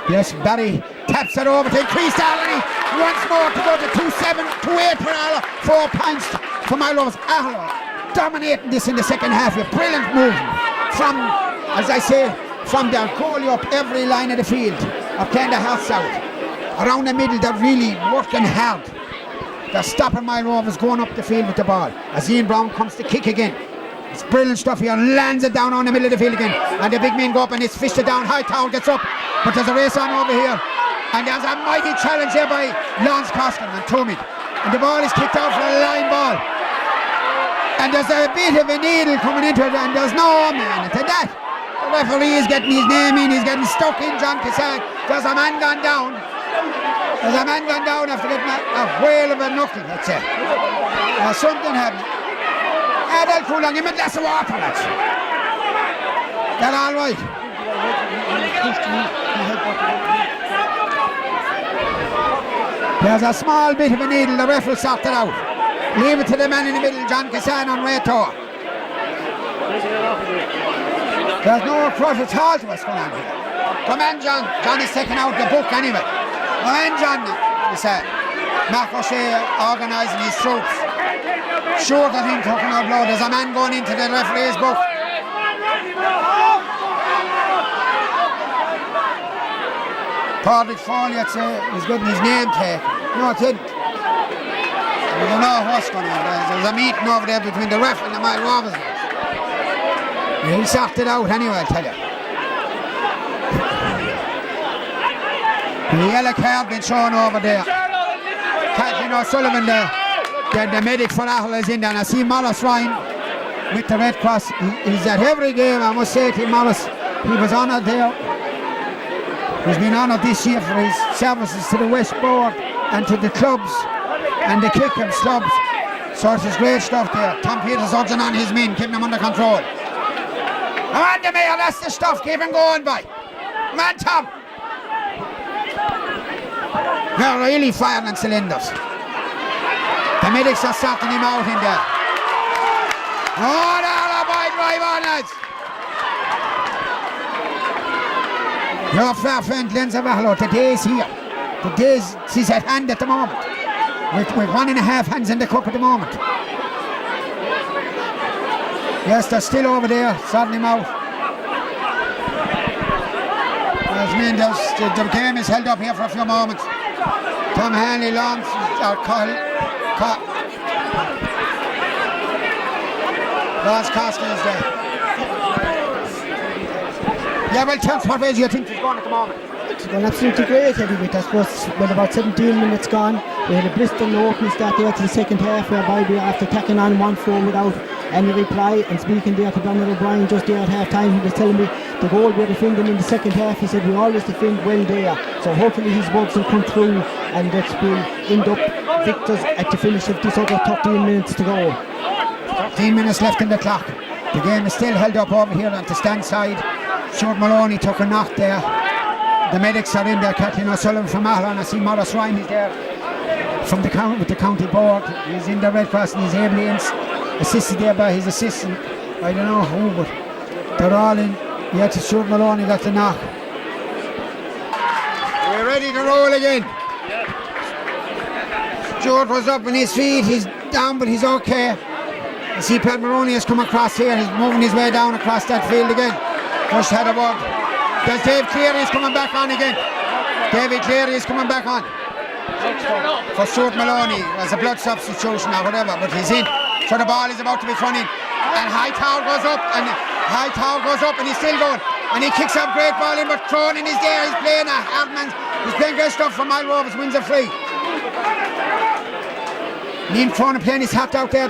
Yes, Barry taps it over to increase Aherlow. Once more to go to 2-7, 2-8 for Aherlow. 4 points for Moyle Rovers. Aherlow dominating this in the second half with brilliant movement from, as I say, from their goalie up every line of the field, of playing the hearts out. Around the middle, they're really working hard. They're stopping Moyle Rovers going up the field with the ball. As Ian Brown comes to kick again. It's brilliant stuff here, lands it down on the middle of the field again. And the big men go up and it's fished it down. High tower gets up, but there's a race on over here. And there's a mighty challenge here by Lance Costin and Tumid. And the ball is kicked out for a line ball. And there's a bit of a needle coming into it, and there's no man into that. The referee is getting his name in, he's getting stuck in John Cassan. There's a man gone down. There's a man gone down after getting a whale of a knuckle, let's say. Something happened. They'll cool on him a glass of water, lads. They're all right. There's a small bit of a needle, the ref will sort it out. Leave it to the man in the middle, John Cassan on Raytor. There's no cross at all to what's going on here. Come on, John. John is taking out the book anyway. Come on, John, he said. Mark O'Shea organising his troops. Sure that him talking out loud. There's a man going into the referee's book. Padraig Foley, I'd say, is getting his name taken. No, it didn't. We don't know what's going on. There's a meeting over there between the ref and the Moyle Rovers. He'll sort it out anyway, I tell you. The yellow card been shown over there. Kathleen O'Sullivan, the medic for Aherlow, is in there. And I see Morris Ryan with the Red Cross. He's at every game, I must say to Morris. He was honoured there. He's been honoured this year for his services to the West Board and to the clubs and the Kickham clubs. So it's great stuff there. Tom Peters urging on his men, keeping them under control. Come on, the Mayor, that's the stuff. Keep him going, boy. Come on, Tom. They're really firing on cylinders. The medics are sorting him out in there. Oh, there, boy, drive on, lads. Your fair friend, Lenz of Aherlow, the day is here. The day is at hand at the moment. With 1.5 hands in the cup at the moment. Yes, they're still over there, sorting him out. As Mendes, the game is held up here for a few moments. Tom Hanley, Lance, Lance Costa is there. Yeah, well, tell us what ways you think it's going at the moment. It's going absolutely great, heavyweight. I suppose with about 17 minutes gone, we had a blistering opening start there to the second half, whereby we, after tacking on 1-4 without any reply, and speaking there to Donald O'Brien just there at half time, he was telling me the goal we're defending in the second half. He said we always defend well there, so hopefully his words will come through and that we'll end up victors at the finish of this other 13 minutes to go. 13 minutes left in the clock. The game is still held up over here on the stand side. Stuart Maloney took a knock there. The medics are in there. Kathleen O'Sullivan from Aherlow, and I see Morris Ryan is there from the county board. He's in the Red Cross and he's ably assisted there by his assistant. I don't know who, but they're all in. Yeah, to Stuart Maloney got the knock. We're ready to roll again. Stuart was up on his feet. He's down, but he's okay. I see Pat Maroney has come across here. He's moving his way down across that field again. First head of ball. There's Dave Cleary is coming back on again. David Cleary is coming back on. For Stuart Maloney as a blood substitution or whatever, but he's in. So the ball is about to be thrown in. And Hightower goes up and he's still going. And he kicks up great ball in, but Cronin is there. He's playing a Hartman. He's playing great stuff for Moyle Rovers, wins a free. Liam Cronin playing his hat out there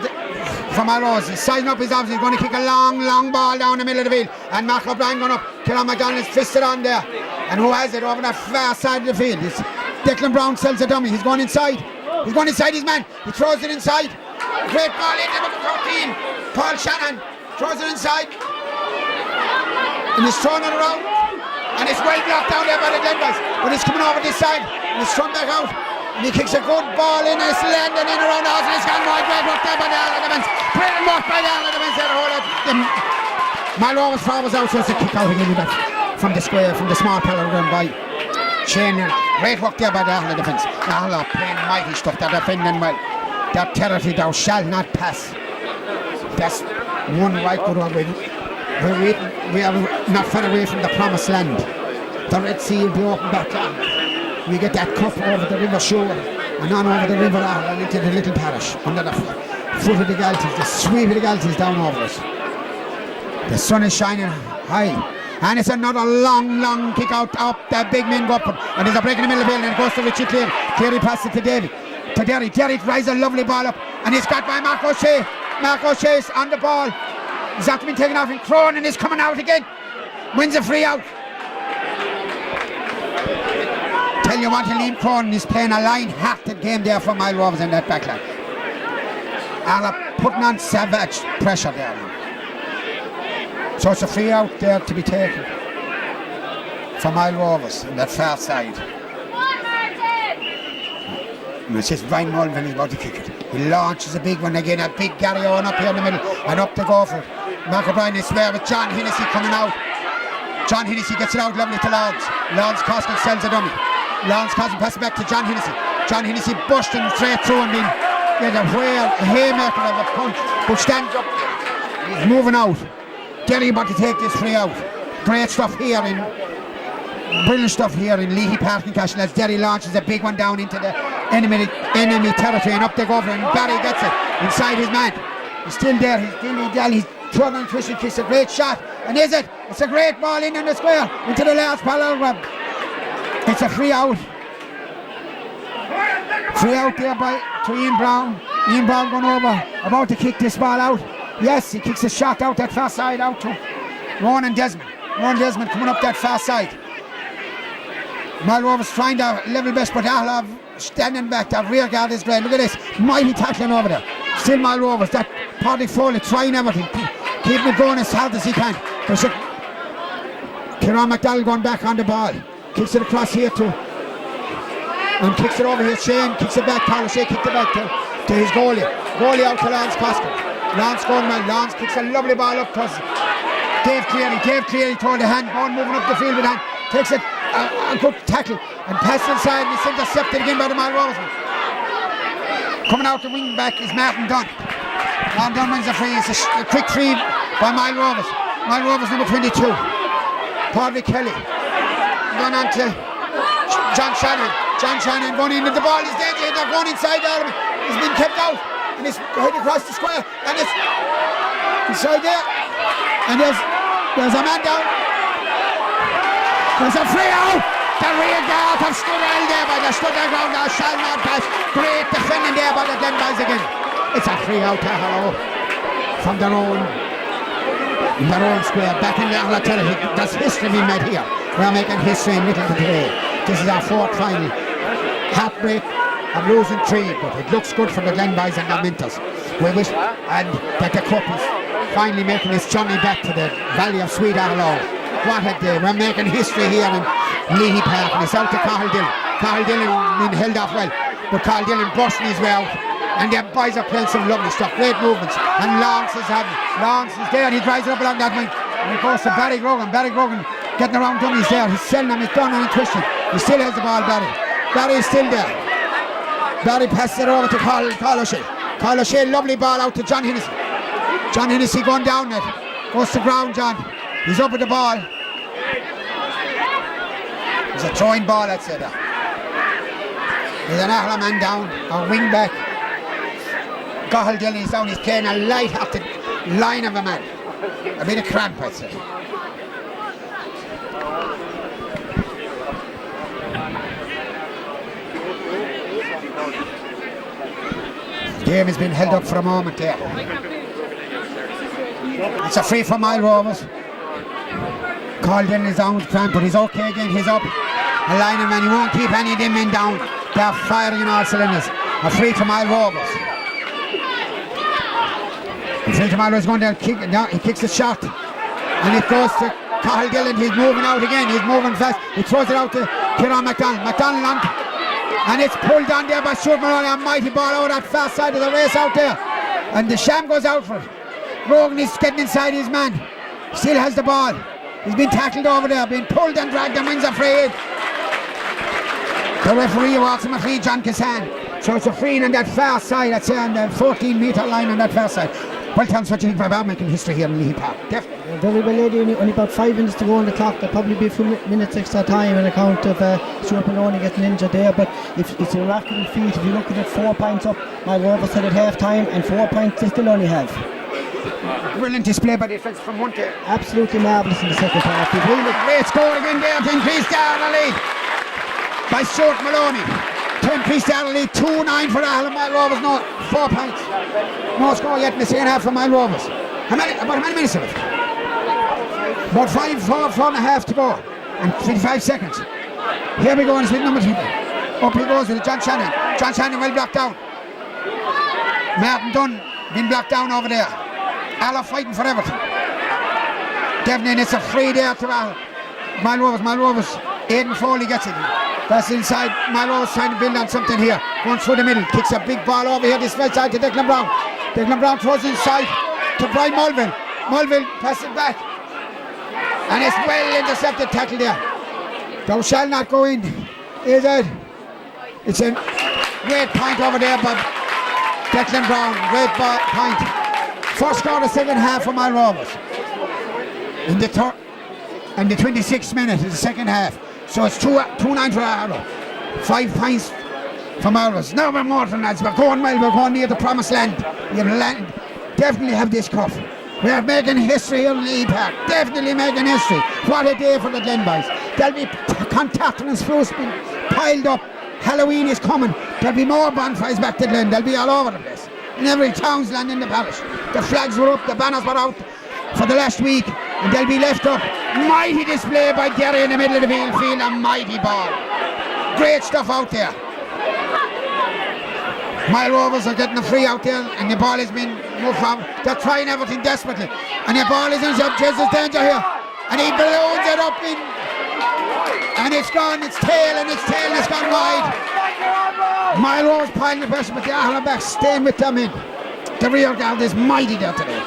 for Moyle Rovers. He's sizing up his arms. He's going to kick a long ball down the middle of the field. And Mark O'Brien going up. Kieran McDonald's fisted on there. And who has it over the far side of the field? It's Declan Brown sells a dummy. He's going inside. He's going inside his man. He throws it inside. Great ball in number 13. Paul Shannon throws it inside. And he's thrown it around. And it's well blocked down there by the Glenboys. But it's coming over this side. And it's thrown back out. And he kicks a good ball in and it's landing in around the house. And it's gone wide. Great work there by the Ireland defence. Brilliant work by the Ireland defence there to hold it. Moyle Rovers forwards out, so it's a kick out again from the square, from the small pillar run by Shane. Great work there by the Aherlow defence. Aherlow playing mighty stuff. They're defending well. That territory thou shalt not pass. That's one right good one. We are not far away from the promised land. The Red Sea will be open back on. We get that cup over the river shore and on over the river and into the little parish under the foot of the Galties, the sweep of the Galties down over us. The sun is shining high. And it's another long kick out up. The big men go up. And there's a break in the middle of the field and it goes to Richie Cleary. Cleary passes it to Davy. To Derry. Derry drives a lovely ball up. And it's got by Mark O'Shea. Mark O'Shea's on the ball. He's after been taken off and Cronin is coming out again. Wins a free out. Tell you what, Liam Cronin is playing a line-hearted game there for Moyle Rovers in that backline. Aherlow putting on savage pressure there. So it's a free out there to be taken for Moyle Rovers on that far side. And it's just Ryan Mulvin is about to kick it. He launches a big one again, a big Gary Owen up here in the middle, and up to go for it. Mark O'Brien is there with John Hennessy coming out. John Hennessy gets it out lovely to Lawrence. Lawrence Costin sells a dummy. Lawrence Costin passes back to John Hennessy. John Hennessy busting straight through and being a haymaker of a punch, but stands up there. He's moving out. Derry about to take this free out. Great stuff here brilliant stuff here in Leahy Park in Cashel as Derry launches a big one down into the enemy territory and up they go for it and Barry gets it inside his man. He's still there, he's throwing and twisting, kicks a great shot, and is it? It's a great ball in the square into the last parallel grab. It's a free out. Free out there to Ian Brown. Ian Brown going over, about to kick this ball out. Yes, he kicks a shot out that far side out to Ronan Desmond. Ronan Desmond coming up that far side. Moyle Rovers trying to level best, but Aherlow standing back. That rear guard is great. Look at this, mighty tackling over there. Still Moyle Rovers. That Paddy Foley trying everything, keeping it going as hard as he can. There's Kieran McDonald going back on the ball. Kicks it across here to, and kicks it over here. Shane kicks it back. Carl O'Shea kicked it back to his goalie. Goalie out to Lance Costin. Lance going well. Lance kicks a lovely ball up to Dave Cleary. Dave Cleary throwing the hand, going moving up the field with hand. Takes it, a good tackle, and passes inside, and it's intercepted again by the Moyle Rovers. Coming out the wing back is Martin Dunn. Martin Dunn wins the free. It's a quick free by Moyle Rovers. Moyle Rovers number 22. Padraig Kelly. Going on to John Shannon. John Shannon going in, and the ball is dead. They're going inside out of it. It's been kept out, and it's headed across the square, and it's inside there. And there's a man down. There's a free out. The rear guard have stood well there by the stood their ground. Now shall not pass. Great defending there by the Glenboys again. It's a free out to Aherlow from their own square. Back in the Aherlow territory. There's history being made here. We are making history in Middleton today. This is our fourth final. Heartbreak of losing 3, but it looks good for the Glenboys and the Mentors. We wish and that the cup is finally making its journey back to the Valley of Sweet Aherlow. What a day. We're making history here in Leahy Park, and it's out to Cathal Dillon. Cathal Dillon been held off well, but Cathal Dillon busting his way out, and the boys are playing some lovely stuff, great movements, and Lawrence is there, and he drives it up along that wing, and it goes to Barry Grogan. Barry Grogan getting around dummies there, he's selling him, he's done and he's twisting, he still has the ball. Barry is still there. Barry passes it over to Carl O'Shea. Carl O'Shea, lovely ball out to John Hennessy. John Hennessy going down it, goes to ground. John, he's up with the ball. It's a throwing ball, I'd say there. There's an Aherlow man down, a wing back. Cathal Dillon is down, he's playing a light off the line of a man. A bit of cramp, I'd say. The game has been held up for a moment there. It's a free for Moyle Rovers. Cathal Dillon is down with cramp, but he's okay again, he's up. A line of men, he won't keep any of them men down. They're firing in all cylinders. A free to Moyle Rovers. The free to Moyle is going to kick it down. He kicks the shot. And it goes to Cathal Dillon. He's moving out again. He's moving fast. He throws it out to Kieran McDonald. McDonald on. And it's pulled down there by Stuart Maloney. A mighty ball out that far side of the race out there. And the sham goes out for it. Rogan is getting inside his man. Still has the ball. He's been tackled over there. Been pulled and dragged and wins a free. The referee walks him a free, John Cassan. So it's a free on that far side, I'd say on the 14-metre line on that far side. Well, tell us what you think about making history here in Leahy Park. Definitely. Very well, lady. Only about 5 minutes to go on the clock. There'll probably be a few minutes extra time on account of Stuart Maloney getting injured there. But if it's a remarkable feat, if you look at it, 4 points up. My Rovers had at half time, and 4 points they still only have. Brilliant display by defence from one to. Absolutely marvellous in the second half. Great score again there to increase the lead by Stuart Maloney. To increase the lead, 2-9 for Aherlow. Moyle Rovers, no, 4 points. No score yet in the second half for Moyle Rovers. About how many minutes of it? About 4 and a half to go. And 55 seconds. Here we go, and it's with number 2. Up he goes with John Shannon. John Shannon well blocked down. Martin Dunn been blocked down over there. Aherlow fighting for everything. Definitely, it's a free there to Moyle Rovers. Aidan Foley gets it. That's inside. Moyle Rovers trying to build on something here. Going through the middle. Kicks a big ball over here. This right side to Declan Brown. Declan Brown throws inside to Brian Mulville. Mulville passes it back. And it's well intercepted tackle there. Thou shall not go in. Is it? It's a great point over there by Declan Brown. Great point. First score of the second half for Moyle Rovers. In the 26th minute of the second half. So it's 2-9 for Aherlow. 5 points for Moyle Rovers. Now we're more than lads. We're going well. We're going near the promised land. We'll definitely have this cup. We are making history here in Leahy Park. Definitely making history. What a day for the Glen boys. There'll be contact and spruce being piled up. Halloween is coming. There'll be more bonfires back to Glen. They'll be all over the place. In every townsland in the parish. The flags were up, the banners were out for the last week, and they'll be left up. Mighty display by Gary in the middle of the field, a mighty ball. Great stuff out there. Moyle Rovers are getting a free out there, and the ball has been moved from. They're trying everything desperately, and the ball is in some danger here, and he balloons it up in, and it's gone, its tail has gone wide. Moyle Rovers piling the pressure, but the Aherlow back staying with them in. The rear guard is mighty there today.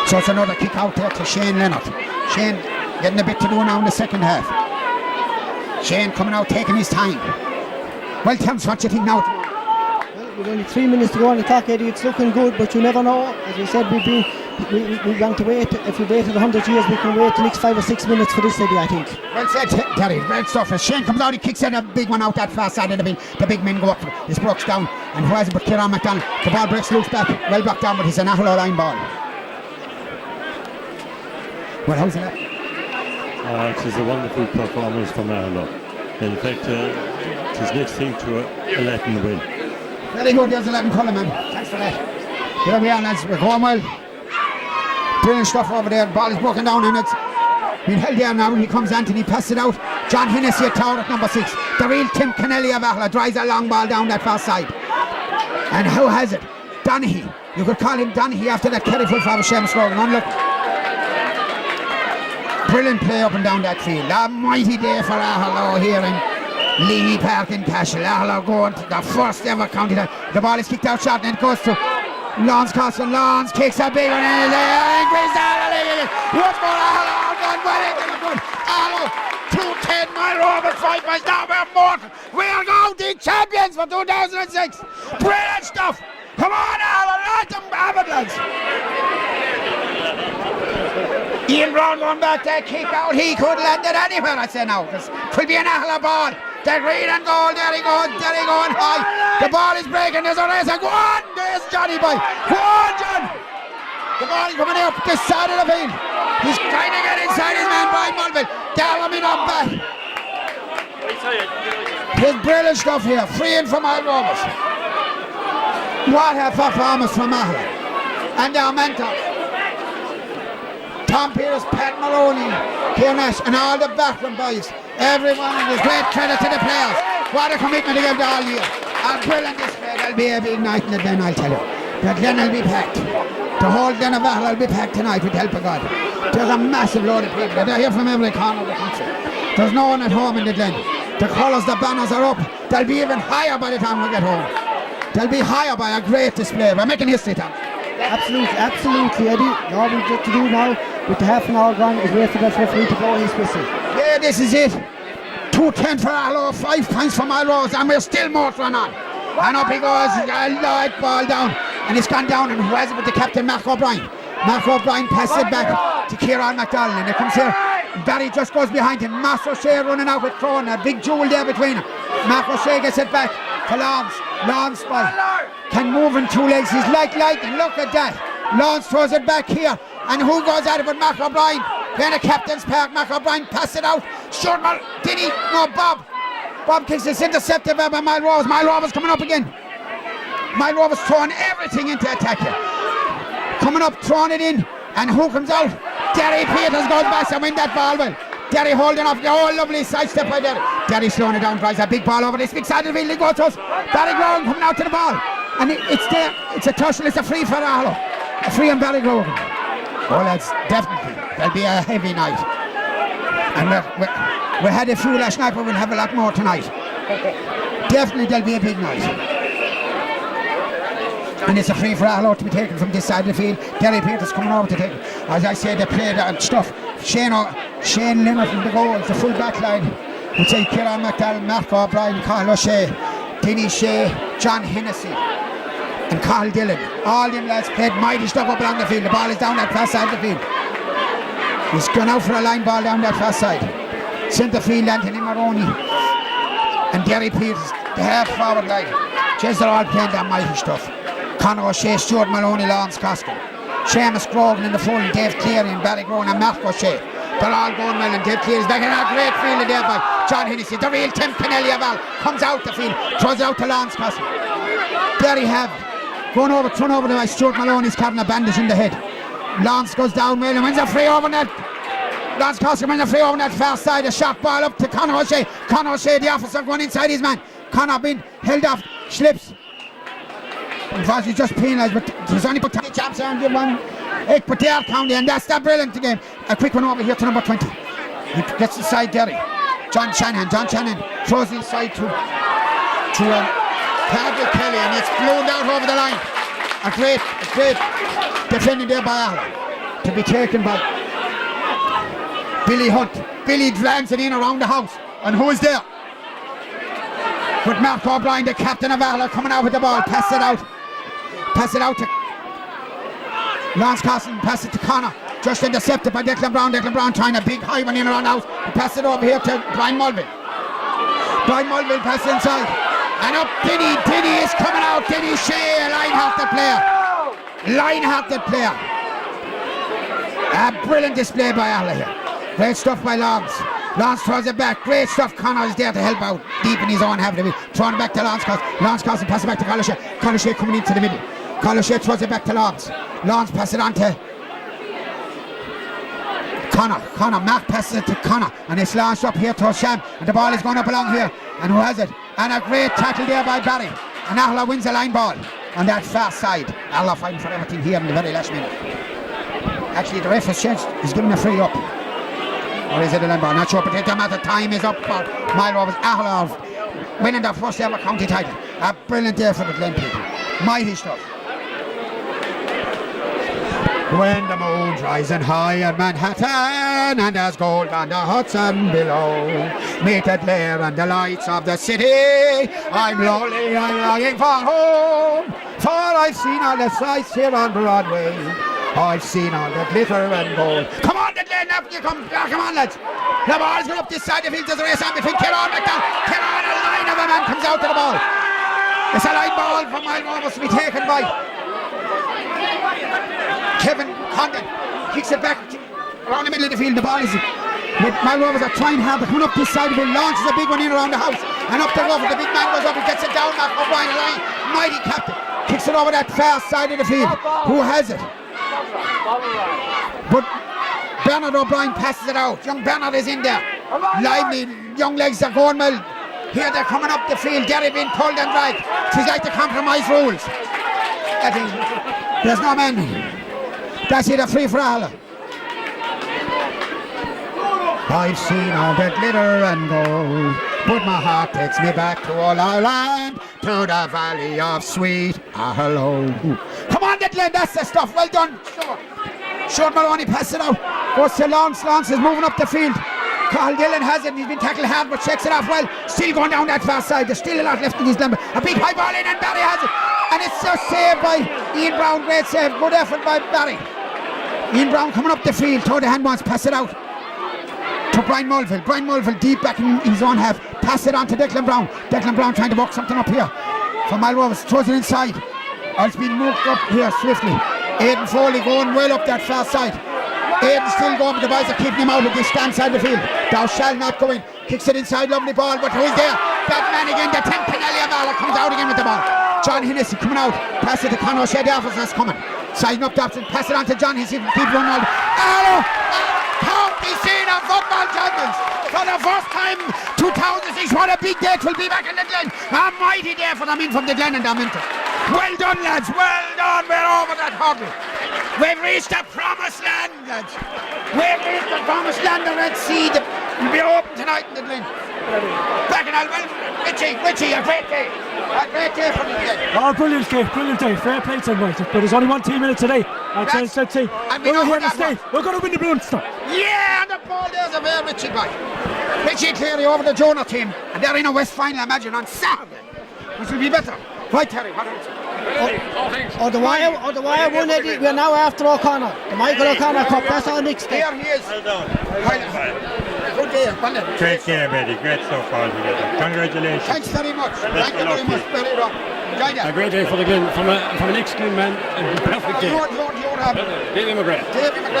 So it's another kick out there to Shane Leonard. Shane getting a bit to do now in the second half. Shane coming out, taking his time. Well, tell us what you think now. Well, with only 3 minutes to go on the clock, Eddie, it's looking good, but you never know. As we said, we want to wait. If we waited 100 years, we can wait the next 5 or 6 minutes for this, Eddie, I think. Well said, Terry. Great stuff. As Shane comes out, he kicks in a big one out that far side of the bin. The big men go up. It's Brooks down. And who has it but Kieran McDonald? The ball breaks loose back. Well blocked down, but it's an Aherlow line ball. Well, how's it? It is a wonderful performance from Aherlow. In fact, it is next thing to a Latin win. Very good, there's a Latin colour, man. Thanks for that. Here we are, lads. We're going well. Brilliant stuff over there. The ball is broken down and it's been held there now. He comes Anthony, passes it out. John Hennessy at tower at number 6. The real Tim Kennelly of Aherlow drives a long ball down that far side. And who has it? Donaghy. You could call him Donaghy after that carry full for Seamus Rogan. Look. Brilliant play up and down that field. A mighty day for Aherlow here in Leahy Park in Cashel. Aherlow going to the first ever county. The ball is kicked out short and it goes to Lawrence Costin. Lawrence kicks a big one and increase Aherlow. What's more Aherlow done well into the good. Aherlow 2-10 Moyle Rovers 5 points. Now we're mortal. We are county champions for 2006. Brilliant stuff. Come on Aherlow, let them have it, lads. Ian Brown going back there, kick out. He could land it anywhere, I say now. It could be an Aherlow ball. The green and goal. There he goes high. The ball is breaking. There's a race. Go on. There's Johnny boy. Go on, John. The ball is coming up this side of the field. He's trying to get inside his man, Brian Mulville. Darling up back. There's brilliant stuff here. Free in from our Rovers. What a performance from Aherlow. And our mentor. Tom Pierce, Pat Maloney, Pierre Nash, and all the backroom boys. Everyone, and there's great credit to the players. What a commitment to give to all year. A brilliant display. There'll be a big night in the Den, I'll tell you. The Den will be packed. The whole Den of Aherlow will be packed tonight with the help of God. There's a massive load of people. They're here from every corner of the country. There's no one at home in the Den. The colours, the banners are up. They'll be even higher by the time we get home. They'll be higher by a great display. We're making history, Tom. Absolutely, Eddie. All we've got to do now, with the half an hour gone, is wait for that referee to blow his whistle. Yeah, this is it. 2-10 for Aherlow, 5 points for Moyle Rose, and we're still more to run on. And up he goes, a light ball down, and it's gone down, and who has it with the captain, Mark O'Brien. Mark O'Brien passes it back to Kieran McDonald, and it comes here. Barry just goes behind him. Mass O'Shea running out with Crone, a big jewel there between them. Mark O'Shea gets it back to Lawrence. Lawrence can move in 2 legs. He's like lightning. Look at that. Lawrence throws it back here. And who goes at it but Mark O'Brien? Playing a captain's park. Mark O'Brien passes it out. Short ball. Did he? No, Bob. Bob kicks this intercepted by Moyle Rovers. Moyle Rovers coming up again. Moyle Rovers throwing everything into attack here. Coming up, throwing it in. And who comes out? Derry Peters goes back and win that ball well. Derry holding off. Oh, lovely sidestep by Derry. Derry slowing it down, drives a big ball over this big side of the field. He goes to us. Ballygrogan coming out to the ball. And it's there. It's a tussle. It's a free for Aherlow. A free on Ballygrogan. Oh, that's definitely. There'll be a heavy night. And we had a few last night, but we'll have a lot more tonight. Definitely there'll be a big night. And it's a free for Aherlow to be taken from this side of the field. Derry Peters coming over to take it. As I say, they play that stuff. Shane Leonard from the goals, the full back line. We'll say Kieran McDowell, Mark O'Brien, Carl O'Shea, Denny Shea, John Hennessy, and Carl Dillon. All them lads played mighty stuff up along the field. The ball is down that far side of the field. He's gone out for a line ball down that far side. Centre field, Anthony Maroney and Derry Peters, the half forward line. Just they're all playing that mighty stuff. Conor O'Shea, Stuart Maloney, Lawrence Cosco, Seamus Grogan in the full, and Dave Cleary and Ballygrogan and Mark O'Shea. They're all going well, and Dave Cleary's back in a great field there by John Hennessy. The real Tim Kennelly of all comes out the field, throws it out to Lawrence Cosco. There he have thrown over to Stuart Maloney's carrying a bandage in the head. Lawrence goes down well and wins a free over that. Lawrence Cosco wins a free over that far side. A shot ball up to Conor O'Shea. Conor O'Shea, the officer, going inside his man. Conor being held off, slips. Unfortunately, just penalised, but there's only put 20 chaps on give one. But they are counting, and that's that brilliant game. A quick one over here to number 20. He gets inside Derry. John Shanahan throws inside to Paddy Kelly, and it's blown out over the line. A great defending there by Aherlow. To be taken by Billy Hunt. Billy drags it in around the house. And who is there? With Mark O'Brien, the captain of Aherlow, coming out with the ball. Pass it out to Lance Carson, pass it to Connor. Just intercepted by Declan Brown. Declan Brown trying a big high one in around out. Pass it over here to Brian Mulville. Brian Mulville pass inside. And up Denny is coming out. Denny Shea, a line-hearted player. A brilliant display by Aherlow here. Great stuff by Lawrence. Lawrence throws it back. Great stuff. Connor is there to help out deep in his own half of the field. Throwing it back to Lawrence Carson. Lawrence Carson passes it back to Carl O'Shea. Carl O'Shea coming into the middle. Carl O'Shea throws it back to Lawrence. Lawrence passes it on to Connor. Mark passes it to Connor. And it's launched up here to Osham. And the ball is going up along here. And who has it? And a great tackle there by Barry. And Aherlow wins the line ball on that far side. Aherlow fighting for everything here in the very last minute. Actually, the ref has changed. He's giving a free up. Or is it a line ball? Not sure, but the amount of time is up for Moyle Rovers. Aherlow winning their first ever county title. A brilliant day for the Glen people. Mighty stuff. When the moon's rising high in Manhattan and there's gold on the Hudson below, meet the glare and the lights of the city, I'm lonely, I'm longing for home, for I've seen all the sights here on Broadway, I've seen all the glitter and gold. Come on! the Glen, up you come. Come on, lads. The ball's going up this side of the field. There's a race on between Kieran McDonald. Kieran, a line of a man comes out to the ball. It's a line ball for Moyle Rovers to be taken by Kevin Condon. Kicks it back around the middle of the field. The ball is with Moyle Rovers are trying hard. They're coming up this side of it. Launches a big one in around the house. And up the rover. The big man goes up and gets it down. Mark O'Brien, a line. Mighty captain. Kicks it over that far side of the field. Who has it? But Bernard O'Brien passes it out. Young Bernard is in there. Lively young legs are going well. Here they're coming up the field. Derry being pulled and dragged. She's like the compromise rules. I think there's no man. That's it, a free for all. I've seen all that glitter and gold, but my heart takes me back to all our land, to the valley of sweet Aherlow. Come on, Declan, that's the stuff. Well done. Sean Maloney passes it out. Goes to Lance. Lance is moving up the field. Carl Dillon has it. He's been tackled hard, but checks it off well. Still going down that far side. There's still a lot left in his number. A big high ball in, and Barry has it. And it's just saved by Ian Brown. Great save. Good effort by Barry. Ian Brown coming up the field. Throw the hand once. Pass it out to Brian Mulville. Brian Mulville deep back in his own half. Pass it on to Declan Brown. Declan Brown trying to work something up here for Moyle Rovers. Throws it inside. It's been moved up here swiftly. Aidan Foley going well up that far side. Aidan still going, but the boys are keeping him out of this stand side of the field. Thou shall not go in. Kicks it inside, lovely ball, but who's there? That man again, the Tim Pinelli Ball comes out again with the ball. John Hennessy coming out. Pass it to Conor Shea. The officer's coming. Sizing up the option. Pass it on to John Hennessy. Keep running out. Aherlow! County Senior Football Champions! For the first time, 2006, what a big day it will be back in the Glen. A mighty day for them in from the Glen and Darminter. Well done, lads, well done. We're over that hurdle. We've reached the promised land, lads. We've reached the promised land. The Red Sea will be open tonight in the Glen. Back in Alwell, Richie, a great day. A great day for the Glen. Oh, brilliant day. Fair play to them, but there's only one team in it today. Let's see. We're here to stay. We're going to win the Bloomster. Yeah, and the ball there's a very Richie boy. Richie Cleary over the Jonah team, and they're in a West final, I imagine, on Saturday, which will be better. Right, Terry, what do you say? The wire won, Eddie. We're now after O'Connor. The Michael O'Connor Cup. That's our next day. Here he is. Well done. Good day, well done. Great game, Eddie. Great stuff all together. Congratulations. Thanks very much. Thank you very much. Very well. A great day for the Glen, from an ex-Glen man. A perfect day. Davy McGrath,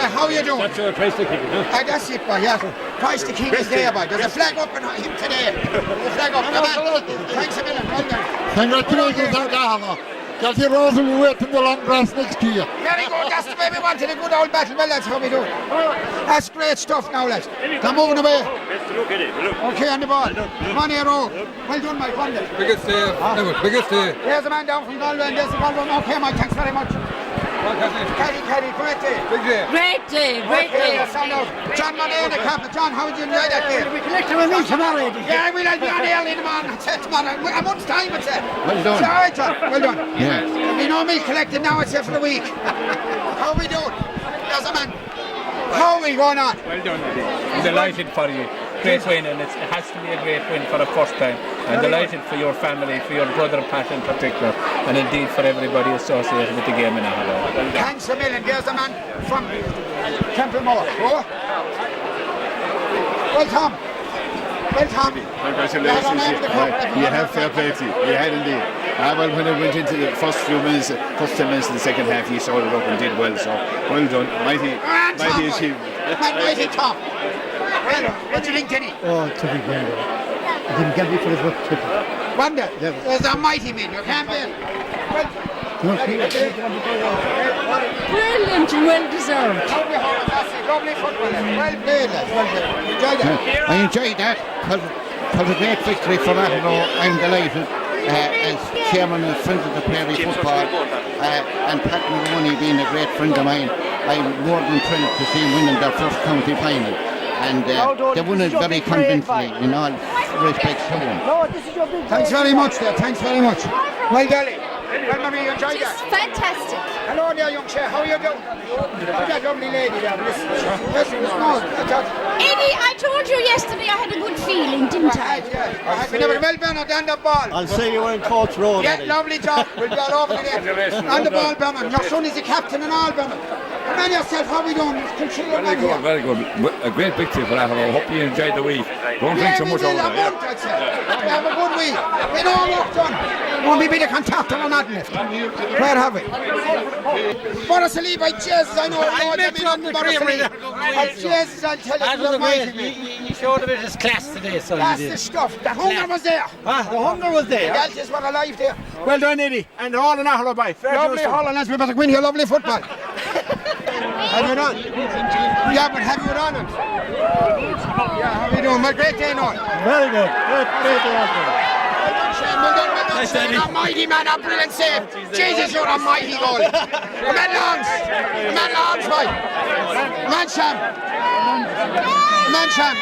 how are you doing? That's your Price the King, huh? That's it, boy, yeah. Price the King is there, boy. There's a flag up on him today. There's a flag up. Come on. Thanks a million. Well done. Congratulations on Aherlow. Get your Rovers will be waiting the long grass next year. Very good, that's the way we wanted, a good old battle. Well, that's how we do it. That's great stuff now, lads. They're moving away. Okay, on the ball. Come on here, Rowe. Well done, Mike. Wonder. Biggest day. Biggest day. There's a man down from Galway and there's the ball one. Okay, Mike, thanks very much. Caddy, great day. Big day. Great day. John Money, the captain. John, how did you enjoy that game? We collect him and meet tomorrow, Eddie. Yeah, we'll be on early in the morning. Tomorrow. A month's time, it's it. Well done. All right, John. Well done. Yeah. There'll be no milk collected now, it's here for the week. How are we doing? There's a man. How are we going on? Well done, Eddie. I'm delighted for you. Great win, and it has to be a great win for the first time. I'm delighted for your family, for your brother Pat in particular, and indeed for everybody associated with the game in Aherlow. Thanks a million. There's a man from Templemore. Oh. Well, Tom. Congratulations. You have fair play to you. You had indeed. Well, when it went into the first 10 minutes of the second half, you sorted it up and did well. So, well done. Mighty achievement. Mighty Tom. Well, what do you think, Kenny? Oh, terrific game. I didn't get me for his work. Wonder. There's a mighty man. You can't beat. Brilliant and well deserved. Lovely football. Well played, lads. Well played. Enjoyed that. I enjoyed that. It was a great victory for Aherlow. I'm delighted. As chairman of Friends of Tipperary Football and Pat Maloney being a great friend of mine, I'm more than thrilled to see them winning their first county final. And they won it very convincingly in all respects to them. Thanks very much there. Thanks very much. Well, Dolly. Well, Marie, you enjoyed that? Fantastic. Hello there, young chair. How are you doing? How's that lovely lady there? Listen, no. Eddie, I told you yesterday I had a good feeling, didn't I? Yeah. We never well Bernard on the ball. I'll see you in Coach Road. Yeah, lovely job. We'll be all over the game. On the ball, Bernard. Your son is the captain and all, Bernard. Man yourself, how we doing? Very good. A great victory for Aherlow. Hope you enjoyed the week. Don't drink so much over there. We have a good week. We know work done. Won't be a bit of contact or nothing left. Where have we? Borosali by Jesus, I know. I met you on the creamery. Jesus, I'll tell you. You showed a bit of his class today, so that's the stuff. The hunger was there. The hunger was there. The Elches were alive there. Well done, Eddie. And all in Aherlow by. Lovely Holland, lads. We better win here. Lovely football. Have you done? Yeah, but have you done it? Yeah, how are you doing? Well, great day, Noel. Very good. Great day, Well done, Shane. A mighty man, a brilliant save. Jesus, you're a mighty goal. Man Lawns, boy. Man Sham.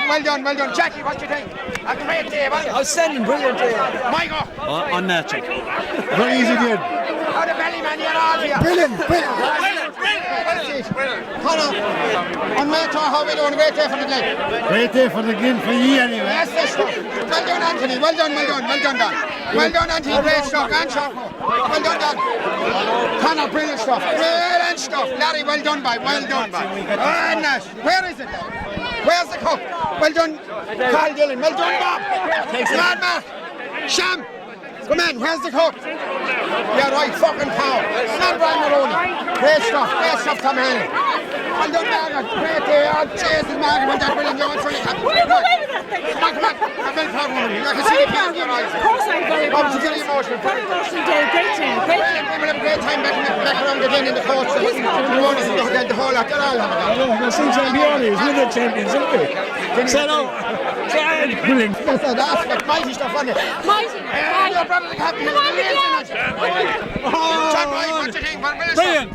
Well done. Jackie, what do you think? A great day, wasn't it? Outstanding, brilliant day. Michael. Unnatural. Very easy, dude. How the belly man, you're all here. Brilliant. Connor, on Mato, how we doing? Great day for the day. Great day for the game for you anyway. Yes, that's stuff. Well done, Anthony. Well done, Dan. Well done, Anthony. Great stuff. And Choco. Well done, Dan. Connor, brilliant stuff. Brilliant stuff. Larry, well done, boy. And Nash. Where is it? Where's the cup? Well done, Carl Dillon. Well done, Bob. Mad Mark. Sham. Come on, where's the cup? Yeah, right, fucking power. Not Brian Maroney. Great stuff, Tom Henley. Well done, Margaret. Great day. Oh, Jesus, Margaret, went that brilliant. You're in front of the Will you go away with that thing? Come on. I'm very proud of you. I can see the pain in your eyes. Of course I'm very proud. Obviously, very emotional. Very emotional day. Great day. We'll have a great time back around again in the coach. We want to see the whole lot. They're all having We've seen champions. We're the champions, isn't we? Brilliant. That's the aspect. Mighty stuff, wasn't it? Mighty. Your brother happy. John White, what do you think?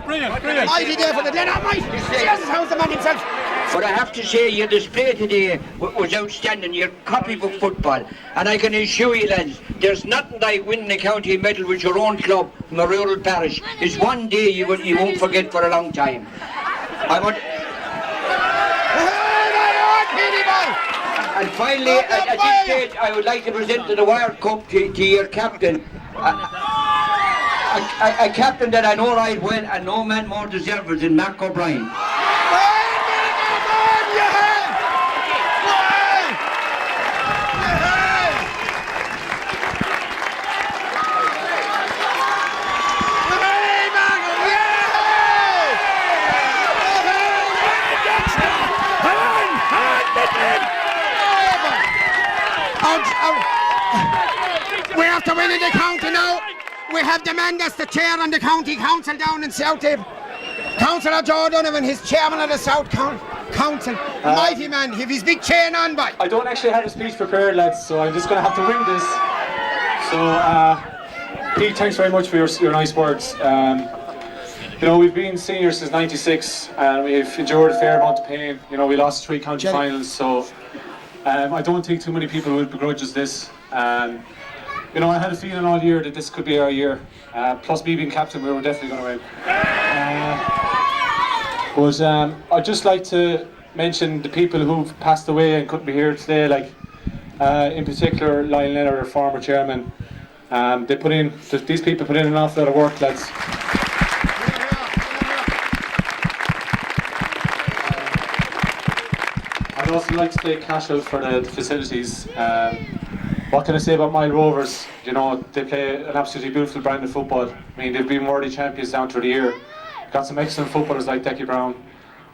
Brilliant. Mighty day for the Glen. Mighty. Jesus, how's the man himself? But I have to say, your display today was outstanding. Your copybook football. And I can assure you, lads, there's nothing like winning a county medal with your own club from a rural parish. It's one day you won't forget for a long time. And finally, at this stage, I would like to present the Wire Cup to your captain. A captain that I know right well, and no man more deserving than Mark O'Brien. We have to win in the county now. We have the man that's the chair on the county council down in South Tip. Councillor Joe Donovan, his chairman of the South Council. Mighty man, have his big chain on by. I don't actually have a speech prepared, lads, so I'm just going to have to ring this. So, Pete, thanks very much for your nice words. You know, we've been seniors since '96 and we've endured a fair amount of pain. You know, we lost 3 county finals, so I don't think too many people would begrudge us this. You know, I had a feeling all year that this could be our year. Plus me being captain, we were definitely going to win. But I'd just like to mention the people who've passed away and couldn't be here today, like in particular Lyle Leonard, our former chairman. These people put in an awful lot of work, lads. I'd also like to take Cashel for the facilities. What can I say about Moyle Rovers? You know, they play an absolutely beautiful brand of football. I mean, they've been worthy champions down through the year. Got some excellent footballers like Decky Brown,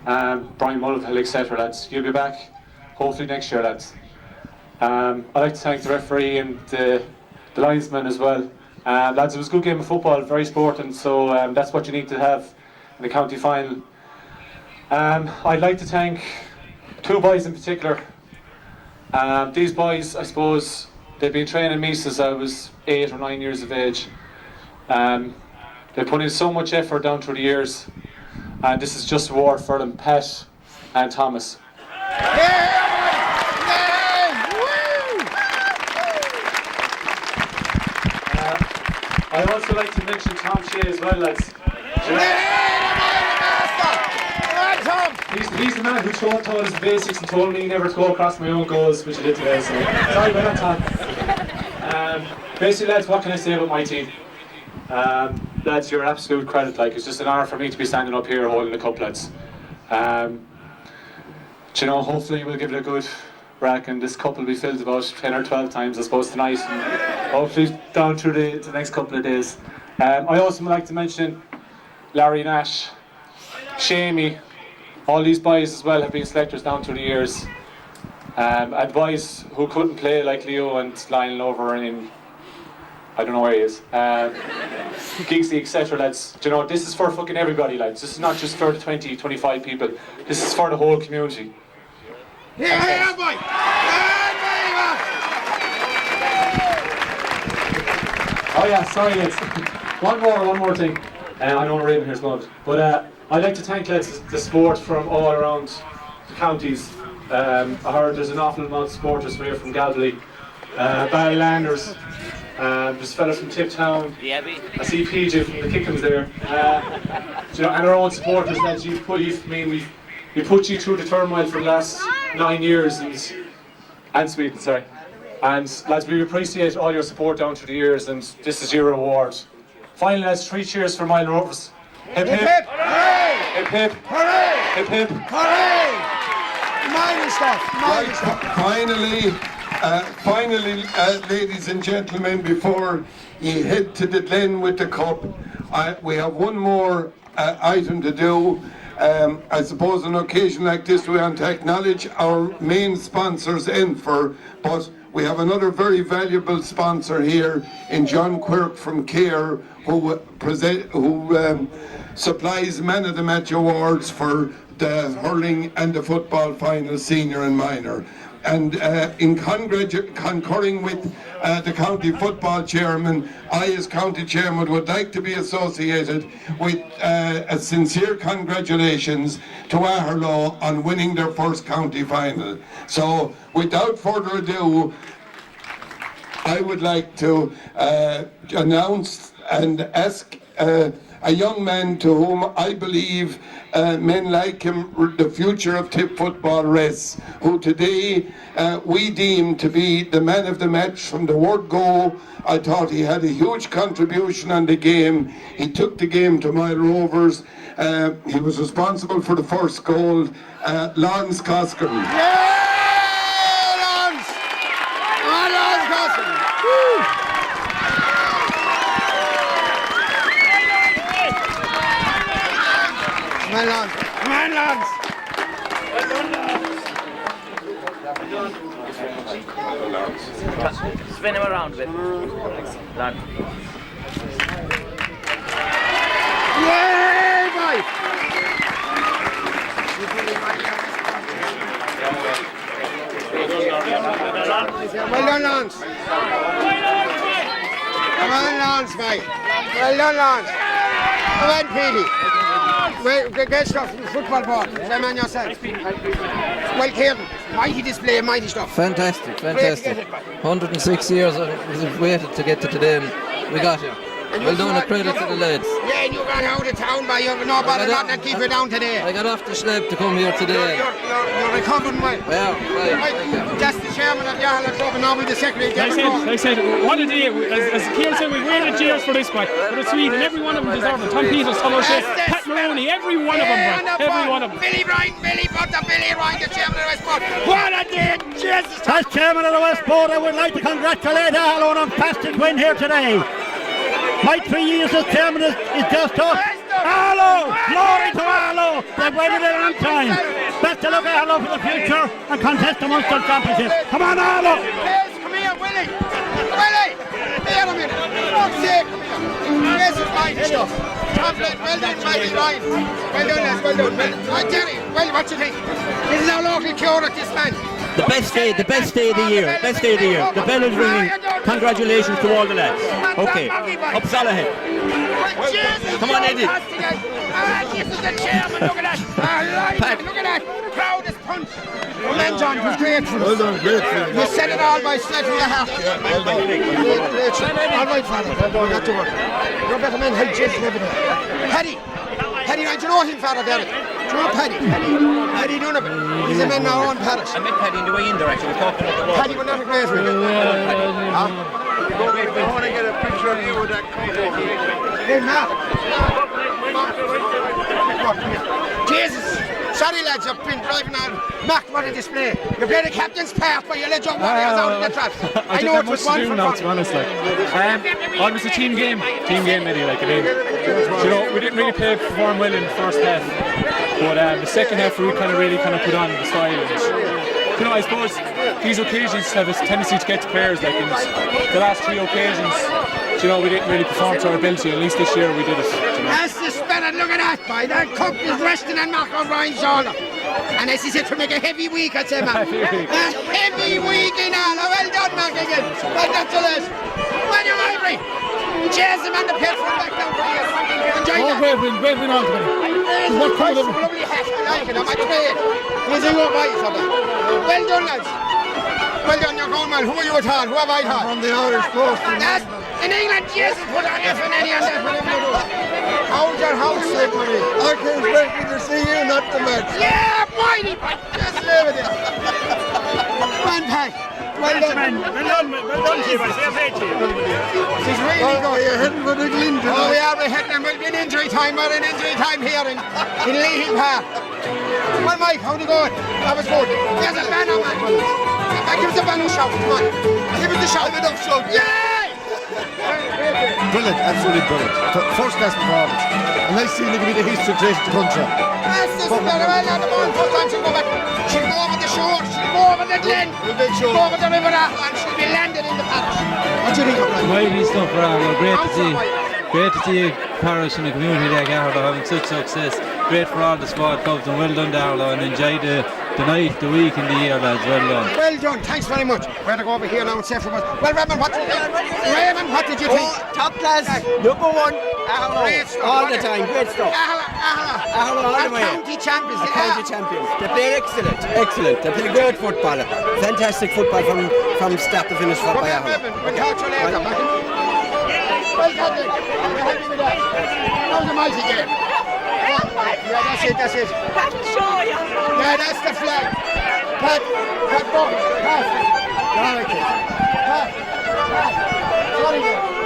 Brian Mulvihill, etc. lads. You'll be back, hopefully next year, lads. I'd like to thank the referee and the linesman as well. Lads, it was a good game of football, very sporting, so that's what you need to have in the county final. I'd like to thank 2 boys in particular. These boys, I suppose, they've been training me since I was 8 or 9 years of age. They put in so much effort down through the years, and this is just a reward for them, Pat and Thomas. I'd also like to mention Tom Shea as well, lads. He's the man who taught us the basics and told me never to go across my own goals, which I did today, so sorry about that, Tom. Basically, lads, what can I say about my team? Lads, you're an absolute credit. Like, it's just an honour for me to be standing up here holding the cup, lads. You know, hopefully we'll give it a good rack, and this cup will be filled about 10 or 12 times, I suppose, tonight, and hopefully down through the next couple of days. I also would like to mention Larry Nash, Shamey, all these boys as well have been selectors down through the years. And boys who couldn't play, like Leo and Lionel over in, I don't know where he is, Giggsy, etc. lads. Do you know, this is for fucking everybody, lads. This is not just for the 20, 25 people. This is for the whole community. Yeah, boy! Oh yeah, sorry lads. One more thing. I know Raven here's loved, but I'd like to thank lads the support from all around the counties. I heard there's an awful amount of supporters from here from Galway, Ballylanders. There's fellas from Tiptown. I see PJ from the Kickham's there. You know, and our own supporters that we put you through the turmoil for the last 9 years, and Sweden, sorry. And lads, we appreciate all your support down through the years, and this is your reward. Finally, lads, 3 cheers for Moyle Rovers. Hip hip! Hip hip! Hooray! Hip hip! Hooray! Hip hip! Hooray! Mighty stuff! Finally, ladies and gentlemen, before you head to the Glen with the cup, we have one more item to do. I suppose on an occasion like this we want to acknowledge our main sponsors, Enfer, but we have another very valuable sponsor here in John Quirk from Care, who supplies Man of the Match awards for the hurling and the football final, senior and minor. And in concurring with the county football chairman, I as county chairman would like to be associated with a sincere congratulations to Aherlow on winning their first county final. So without further ado, I would like to announce and ask a young man to whom I believe men like him, the future of Tip football rests, who today we deem to be the man of the match from the word go. I thought he had a huge contribution on the game. He took the game to Moyle Rovers. He was responsible for the first goal. Lawrence Coskin. Yeah, Lawrence! Lawrence Coskin! Woo! Come on, Lance. Come on, Lance. Spin him around a bit. Lance. Yay, boy! Well done, Lance. Come on, Lance, mate. Well done, Lance. Come on, Petey. Well, get stuff from the football board. Same on yourself. Well, Kieran, mighty display, mighty stuff. Fantastic, fantastic. 106 years we've waited to get to today, and we got here. Well done, a credit to the lads. Yeah, and you got out of town by your no bother not to keep you down today. I got off the slab to come here today. You're recovering well. Yeah, right. That's the chairman of the Aherlow Club, and now with the secretary. They said, what a day. As Kieran said, we've waited years for this, but it's sweet, and every one of them deserve it. Tom Peters, Tom O'Shea, Pat Maroney, every one of them, bro. Every one of them. Billy Ryan, Billy Ryan, the chairman of the Westport. What a day, Jesus. As chairman of the Westport, I would like to congratulate Aherlow on a fantastic win here today. My 3 years as chairman is just up. Aherlow! Glory to Aherlow! They've waited a long time. Best of luck, Aherlow, for the future and contest the Munster Championship. Come on, Aherlow! Come here, Willie! Willie! Here a minute! Fuck's sake, come here! This is mighty stuff. Well done, mighty Ryan. Well done, lads, well done. Jerry, well, what you think? This is our local cure at this man. The best day of the year. The bell is ringing. Congratulations to all the lads. Okay, up Salahead. Come on, Eddie. This is the chairman, look at that. Look at that. Proudest punch. Well done, John, it was great for us. Well done, great for us. You said it all by sledging the heart. Well done. All right, father. Well done, not to work. You're a better man, hey, Jason, every day. Paddy, do you know him, Father Derek? Do you know Paddy? Paddy Donovan. He's a man in our own parish. I met Paddy in the way in there, actually. We're talking about the Paddy, we're not a great one. I want to get a picture of you with that coat. Hey, Mark. Jesus. Sorry, lads, I've been driving on. Mark, what a display. You played the captain's part, but you let your warriors out in the traps. I know it was one for now, to be honest. It was a team game, Eddie. Like, I mean, you know, we didn't really perform well in the first half, but the second half we really put on the style. And, you know, I suppose these occasions have a tendency to get to players. Like in the last 3 occasions, you know, we didn't really perform to our ability. At least this year we did it. You know. That's the spirit, look at that, boy. That cup is resting on Mark O'Brien's shoulder. And as he said, to make a heavy week, I'd say, man. A heavy week in all. Well done, Mark, again. Congratulations. Well, you're Ivory. Cheers him on the pit from back down for you. Enjoy that. Great win on today. What kind of lovely hat. I like it. I'm a trade. Here's a your boys, well done, lads. Well done, you're going well. Who are you at all? Who have I had? From the Irish Post. In England, Jesus, put on F and any on that. How's your house, everybody? I came expecting to see you, not the match. Yeah, mighty. Just live with it. One pack. Well done. Well done, Chief. I say to you. He's really good. You're heading for the Glyn tonight. Oh, we are heading, and we'll be in injury time. We're in injury time here in Leahy Park. Well, Mike, how'd it go? That was good. There's a banner, man. Give us a banner shout, come on. Give us the shout. Enough shout. Yeah! Brilliant, absolutely brilliant. First class performance. And nice seeing you give me the history of the country. That's the spirit. Well, now the ball, first time she'll go back. She'll go over the shore, she'll go over the glen, she'll go over the river, and she'll be landed in the parish. What do you think of that? Mighty stuff, Aherlow. Great to see parish and the community like Aherlow having such success. Great for all the squad clubs, and well done to Aherlow, and enjoy the night, the week and the year, lads. Well done. Well done, thanks very much. We're to go over here now and say for us. Well, Raymond, what did you think? Top class, number one, Aherlow, all the time, great stuff. Aherlow all the way. County champions. County champions. They play excellent. They play great football. Fantastic football from start to finish for Aherlow. We'll talk to you later, man. Well done, Nick. We're happy with that. That was a mighty game. Yeah, that's it. That'll show you. Yeah, that's the flag. Pat, sorry.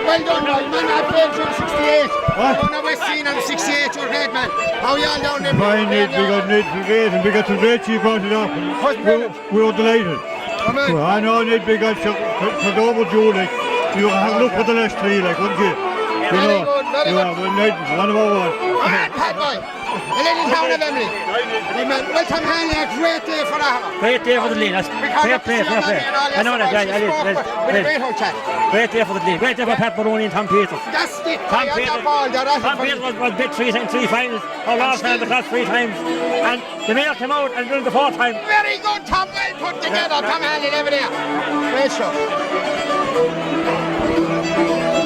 Well done, man. I played through 68. Oh, no, we're seeing on 68, you're great, man. How y'all down there? Fine, we got great, and we got some great Chief brought it up. We were delighted. Well, I know Ned big got for double Julie. You have a look at the last 3, like, wouldn't you? Very good. Well, Ned, one of our one. Pat boy. The little town of Emily. Well, Tom Hanley, a great day for Aherlow. Great day for the league. Fair play. I know that. Great whole chat. Great day for the league. Great day for Pat Maroney and Tom Peters. That's it. Tom Peters was bit 3 finals. Our last time the class 3 times. And the mayor came out and won the 4th time. Very good, Tom. Well put together. Tom Hanley over there. Great show.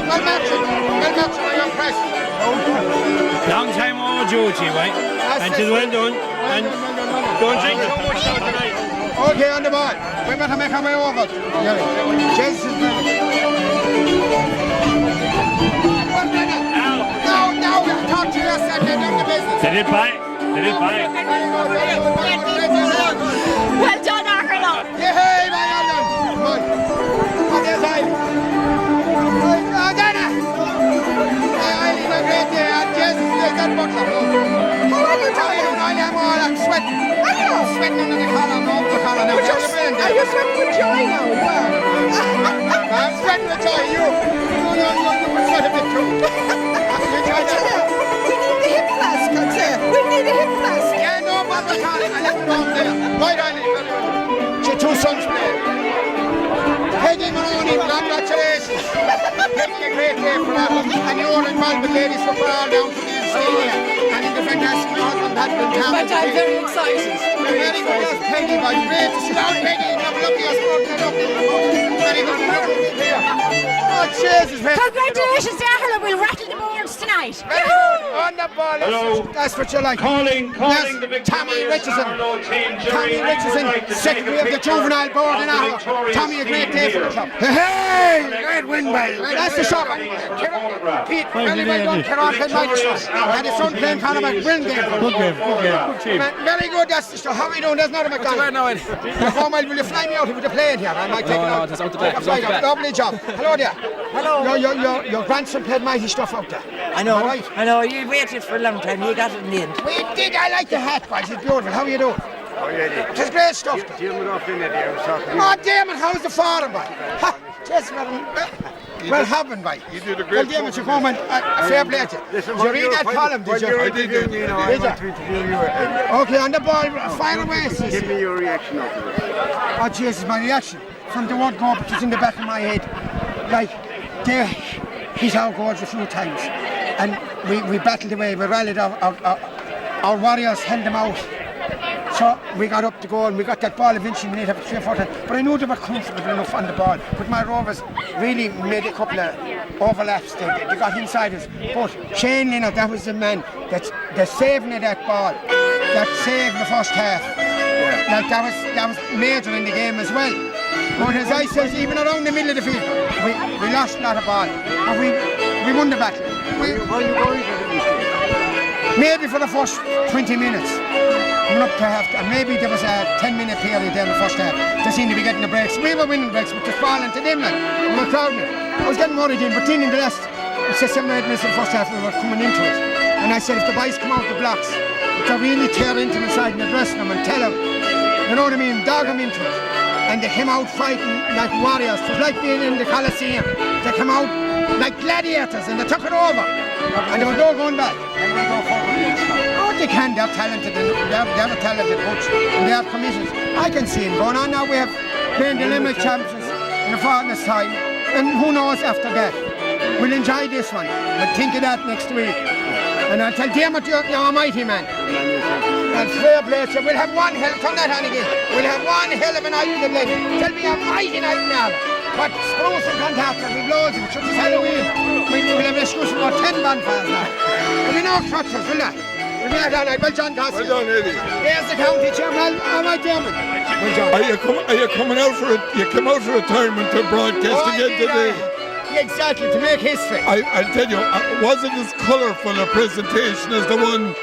Well matching. Are you impressed? Long time overdue, right? And it's well done. And don't drink too much now tonight. Okay, on the ball. We better make our way over. Jesus, now we talk to us and they're doing the business. They did buy. Well done, Aherlow. Yeah, hey, my London. Come on. On the side. Oh, Dana. Hey, a great day. Jesus, that butler. How are you talking? I am all. I'm sweating. I'm sweating under the collar. I'm off the collar now. Are you sweating with joy now? I'm sweating with joy. You will sweat a bit too. We need the hip flask, I'd say. We need a hip flask. Yeah, no, but I left it on there. Right on it. Your 2 sons play. Peggy Maroney, congratulations. Peggy, a great day for that. And you're involved with ladies football down to the stadium. And in the fantastic husband had been down. But I'm very excited. Very good, yes, Peggy, by great to sit down, Peggy. Have a look at your sport. Very good. Oh, Jesus, man. Congratulations, Aherlow. We'll rattle the boards tonight. Very good. On the ball. Hello. That's what you like. Calling Yes, the victorious Tommy Richardson. Aherlow team. Tommy Richardson, secretary of the juvenile board in Aherlow. Tommy, a great day for the club. Hey, great win by. That's the shot. Pete, very well done. Kerron, and his son playing Conor McBride game. Good team. Very good, that's the stuff. How are we doing? There's not a McDonald. Will you fly me out if you play it here? I might take it out. that's out the back. Lovely job. Hello there. Hello. Your grandson played mighty stuff out there. I know. Right. I know. You waited for a long time. You got it in the end. We did. I like the hat, boys. It's beautiful. How are you doing? Oh, yeah, It's great stuff. Damon off in there, I was talking to you. Oh, Damon, how's the farm, boy? Just well happened, boy. You did a great Well, Damon, you come and fair play to you. Did you read that column, did you? I did. You know, I want to interview you. Okay, on the ball, fire away. Give me your reaction of it. Oh, Jesus, my reaction. From the word go up, it was in the back of my head. Like, he's out goals a few times. And we battled away, we rallied our warriors, held them out. So we got up the goal and we got that ball eventually, we need to have 3 or 4 times. But I knew they were comfortable enough on the ball. But my Rovers really made a couple of overlaps. They got inside us. But Shane Leonard, that was the man that's saving of that ball. That saved the first half. Like that was major in the game as well. But as I said, even around the middle of the field, we lost a lot of ball. But we won the battle. Maybe for the first 20 minutes. Coming up to half, and maybe there was a 10-minute period there in the first half. They seemed to be getting the breaks. We were winning breaks, but just falling to them, like. We were crowding it. I was getting worried in, but then in the last 7 or 8 minutes of the first half, we were coming into it. And I said, if the boys come out the blocks, to really tear into them inside and address them and tell them, you know what I mean, dog them into it. And they came out fighting like warriors. It was like being in the Coliseum. They came out like gladiators and they took it over. And they were all going back. Oh, they can. They're talented. They're a talented coach. And they have committed. I can see them going on now. We have playing the Limerick champions in the farthest time. And who knows after that. We'll enjoy this one. We'll think of that next week. And I'll tell Dermot, you're a mighty man. And fair play. So we'll have one hell, turn that on again. We'll have one hell of a night in the blade. Tell me a mighty night now. But Spruce and Contactor, we've loads of it. It's Halloween. We'll have an excuse for about 10 bonfires now. There'll be no crutches, will there? We'll be out all night. Well, John Gossett. Well done, Eddie. There's the county chairman. All right, Dermot. Well, John. Are you coming out for it? You come out for retirement to broadcast again today? Exactly, to make history. I'll tell you, was it as colourful a presentation as the one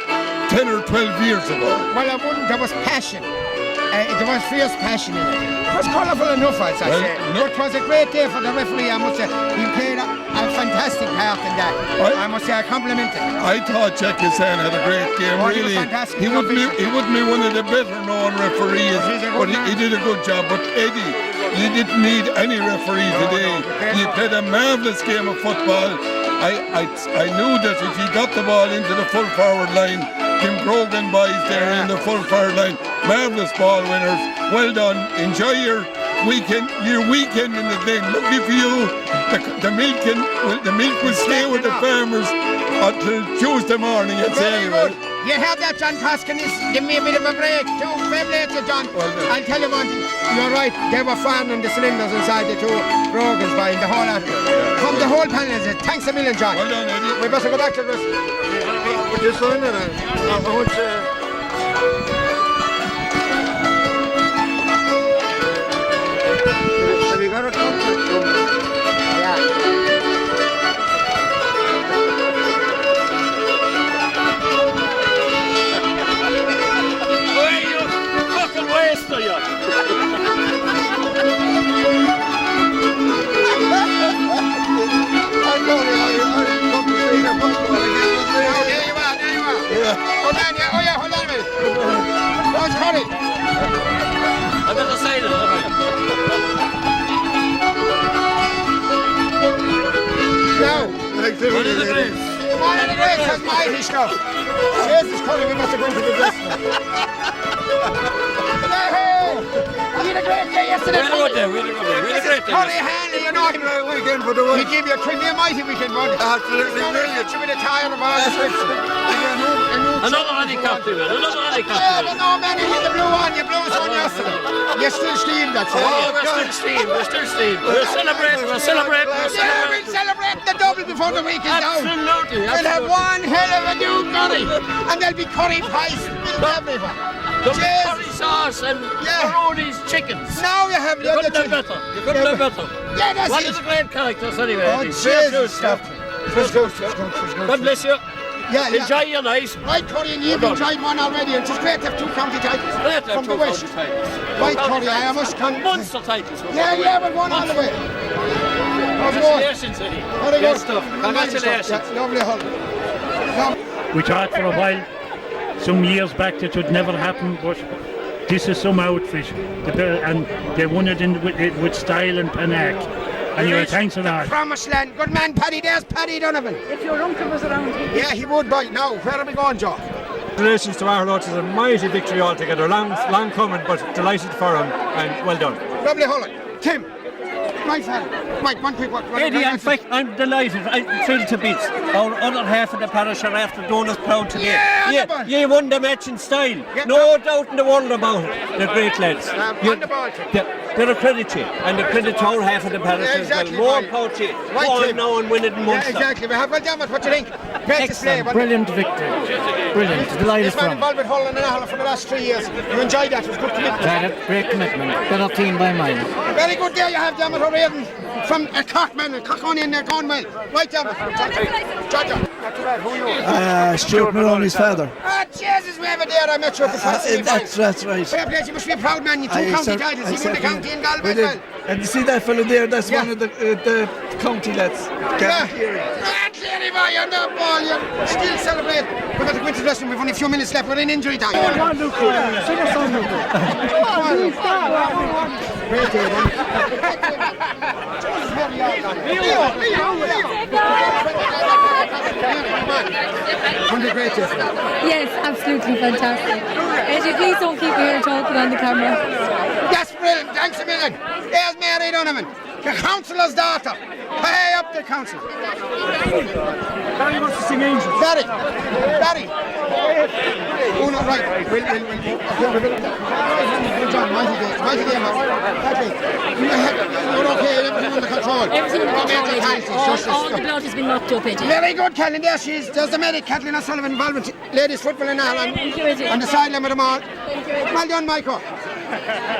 10 or 12 years ago? Well, I wouldn't. There was passion. There was fierce passion in it. It was colourful enough, as I say. But it was a great day for the referee, I must say. He played a fantastic part in that. I must say, I compliment him. I thought Jack Hassan had a great game, really. He wouldn't be one of the better known referees, but he did a good job. But Eddie, you didn't need any referee today. You played a marvellous game of football. I knew that if you got the ball into the full forward line, Kim Grogan boys there in the full forward line, marvellous ball winners. Well done. Enjoy your weekend in the thing. Lucky for you, the milk will stay with the farmers until Tuesday morning. Very good. You heard that, John Koskinis? Give me a bit of a break too. Fair play to John. I'll tell you one thing. You're right. They were farming the cylinders inside the 2 Rogans buying the whole lot. From the whole panel. Thanks a million, John. Well done, Eddie. We better go back to this. Would you sign it? I would say. Have you got a contract? Yeah. Hold on a minute. How's Connie? I better say that. Now, one of the Greats has mighty stuff. Jesus, Connie, we must have gone to the dressing. We had a great day yesterday. We had a good day. Connie Hanley, you know him. Weekend for the He gave you a mighty weekend, wasn't it? Absolutely brilliant. You with a tire of all the scripts. Another handicap to it. Yeah, but no, man, you hit the blue one. You blew us on yesterday. You're still steamed, that's it. Oh, we're still steamed. We're celebrating. Yeah, we'll celebrate the double before the week is down. Absolutely. We'll have one hell of a new curry. And there'll be curry pies everywhere. There'll be curry sauce and Maroney's chickens. Now you have the other You couldn't have better. Yeah, that's One it. of the great characters anyway. Oh, Jesus, stuff. God bless you. Yeah. Enjoy your night. Right, Corey, and you've enjoyed one already, and it's great to have 2 county titles from the West. Right, Corey, I must Monster titles. Yeah, we're going all the way. Congratulations, Eddie. Very Good good stuff. Congratulations. Lovely hull. We thought for a while, some years back, that would never happen, but this is some outfit. And they won it with style and panache. And you were thanks for that. Promised land. Good man, Paddy. There's Paddy Donovan. If your uncle was around. Yeah, he would bite. Now, where are we going, Joe? Congratulations to Aherlow. It's a mighty victory altogether. Long coming, but delighted for him, and well done. Lovely hull. Tim. Right, Mike, one quick one. Eddie, in fact, I'm delighted. I'm thrilled to bits. Our other half of the parish are after doing us proud today. Yeah, you won the match in style. No doubt in the world about it. They're great lads. On the ball, Tim. They're a credit to you, and a credit to our half of the parish as well. More proud to you. Go on now and win it in Munster. Yeah, exactly. Well done, what do you think? Great display. Brilliant victory. Brilliant. Delighted This man involved with Hull and Aherlow for the last 3 years. You enjoyed that. It was good commitment. Great commitment. Better team by mine. Very good day you have, Dermot O'Riordan from a Cockman, a Cockon in there going well. Right, Dermot. Jaja. Not too bad. Who are you? Stuart Maloney's father. Ah, Jesus, we have a day I met you at the first That's right. Fair play, you must be a proud man. You 2 county titles. You won the county in Galway as well. And you see that fellow there? That's one of the county lads. Yeah. Cleary boy, you're not ball. You still celebrate. We've got to go into the dressing room. We've only a few minutes left. We're in injury time. Come on, Luke. Sing us on, Luke. Come on, Luke. Great day, man. Great day. Yes, absolutely fantastic. Eddie, please don't keep me here talking on the camera. That's brilliant. Thanks a million. There's Mary Donovan, the councillor's daughter. Hey up the council. Barry wants to sing Angels. Barry. Oh, no, right. Will. John, mighty day, man. You're okay, everything under control. Everything under control. All the blood has been knocked up, Eddie. Very good, Kathleen. There she is. There's the medic, Kathleen O'Sullivan, involved with ladies football in Ireland. Thank you, Eddie. On the sideline with them all. Well done, Michael.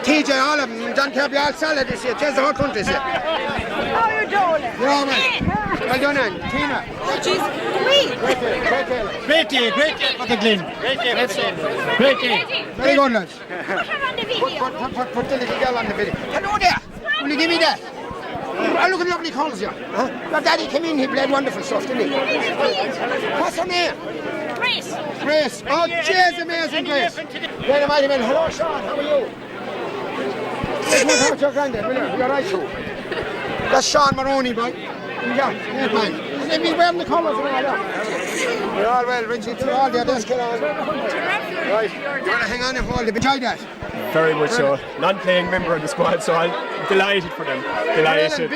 TJ, all of them. John Kirby, all solid this year. There's the whole country this year. How are you doing? You're all right. Well done, Anne. Tina. Oh, jeez. Great day for the Glen. Great day. Very good, lads. Put the little girl on the video. Hello there. Will you give me that? Oh, look at the lovely colours here. Huh? Your daddy came in, he played wonderful stuff, didn't he? What's her name? Grace. Grace. Oh, cheers, amazing Grace. Very mighty man. Hello, Sean. How are you? What's your granddad? You're right, too. That's Sean Maroney, boy. Yeah, good man. Let me wear the colours and all that. We're all well, Richie, to all the desk on. Right. You want to hang on if all the enjoy that? Very much so. Non-playing member of the squad, so I'm delighted for them. Delighted.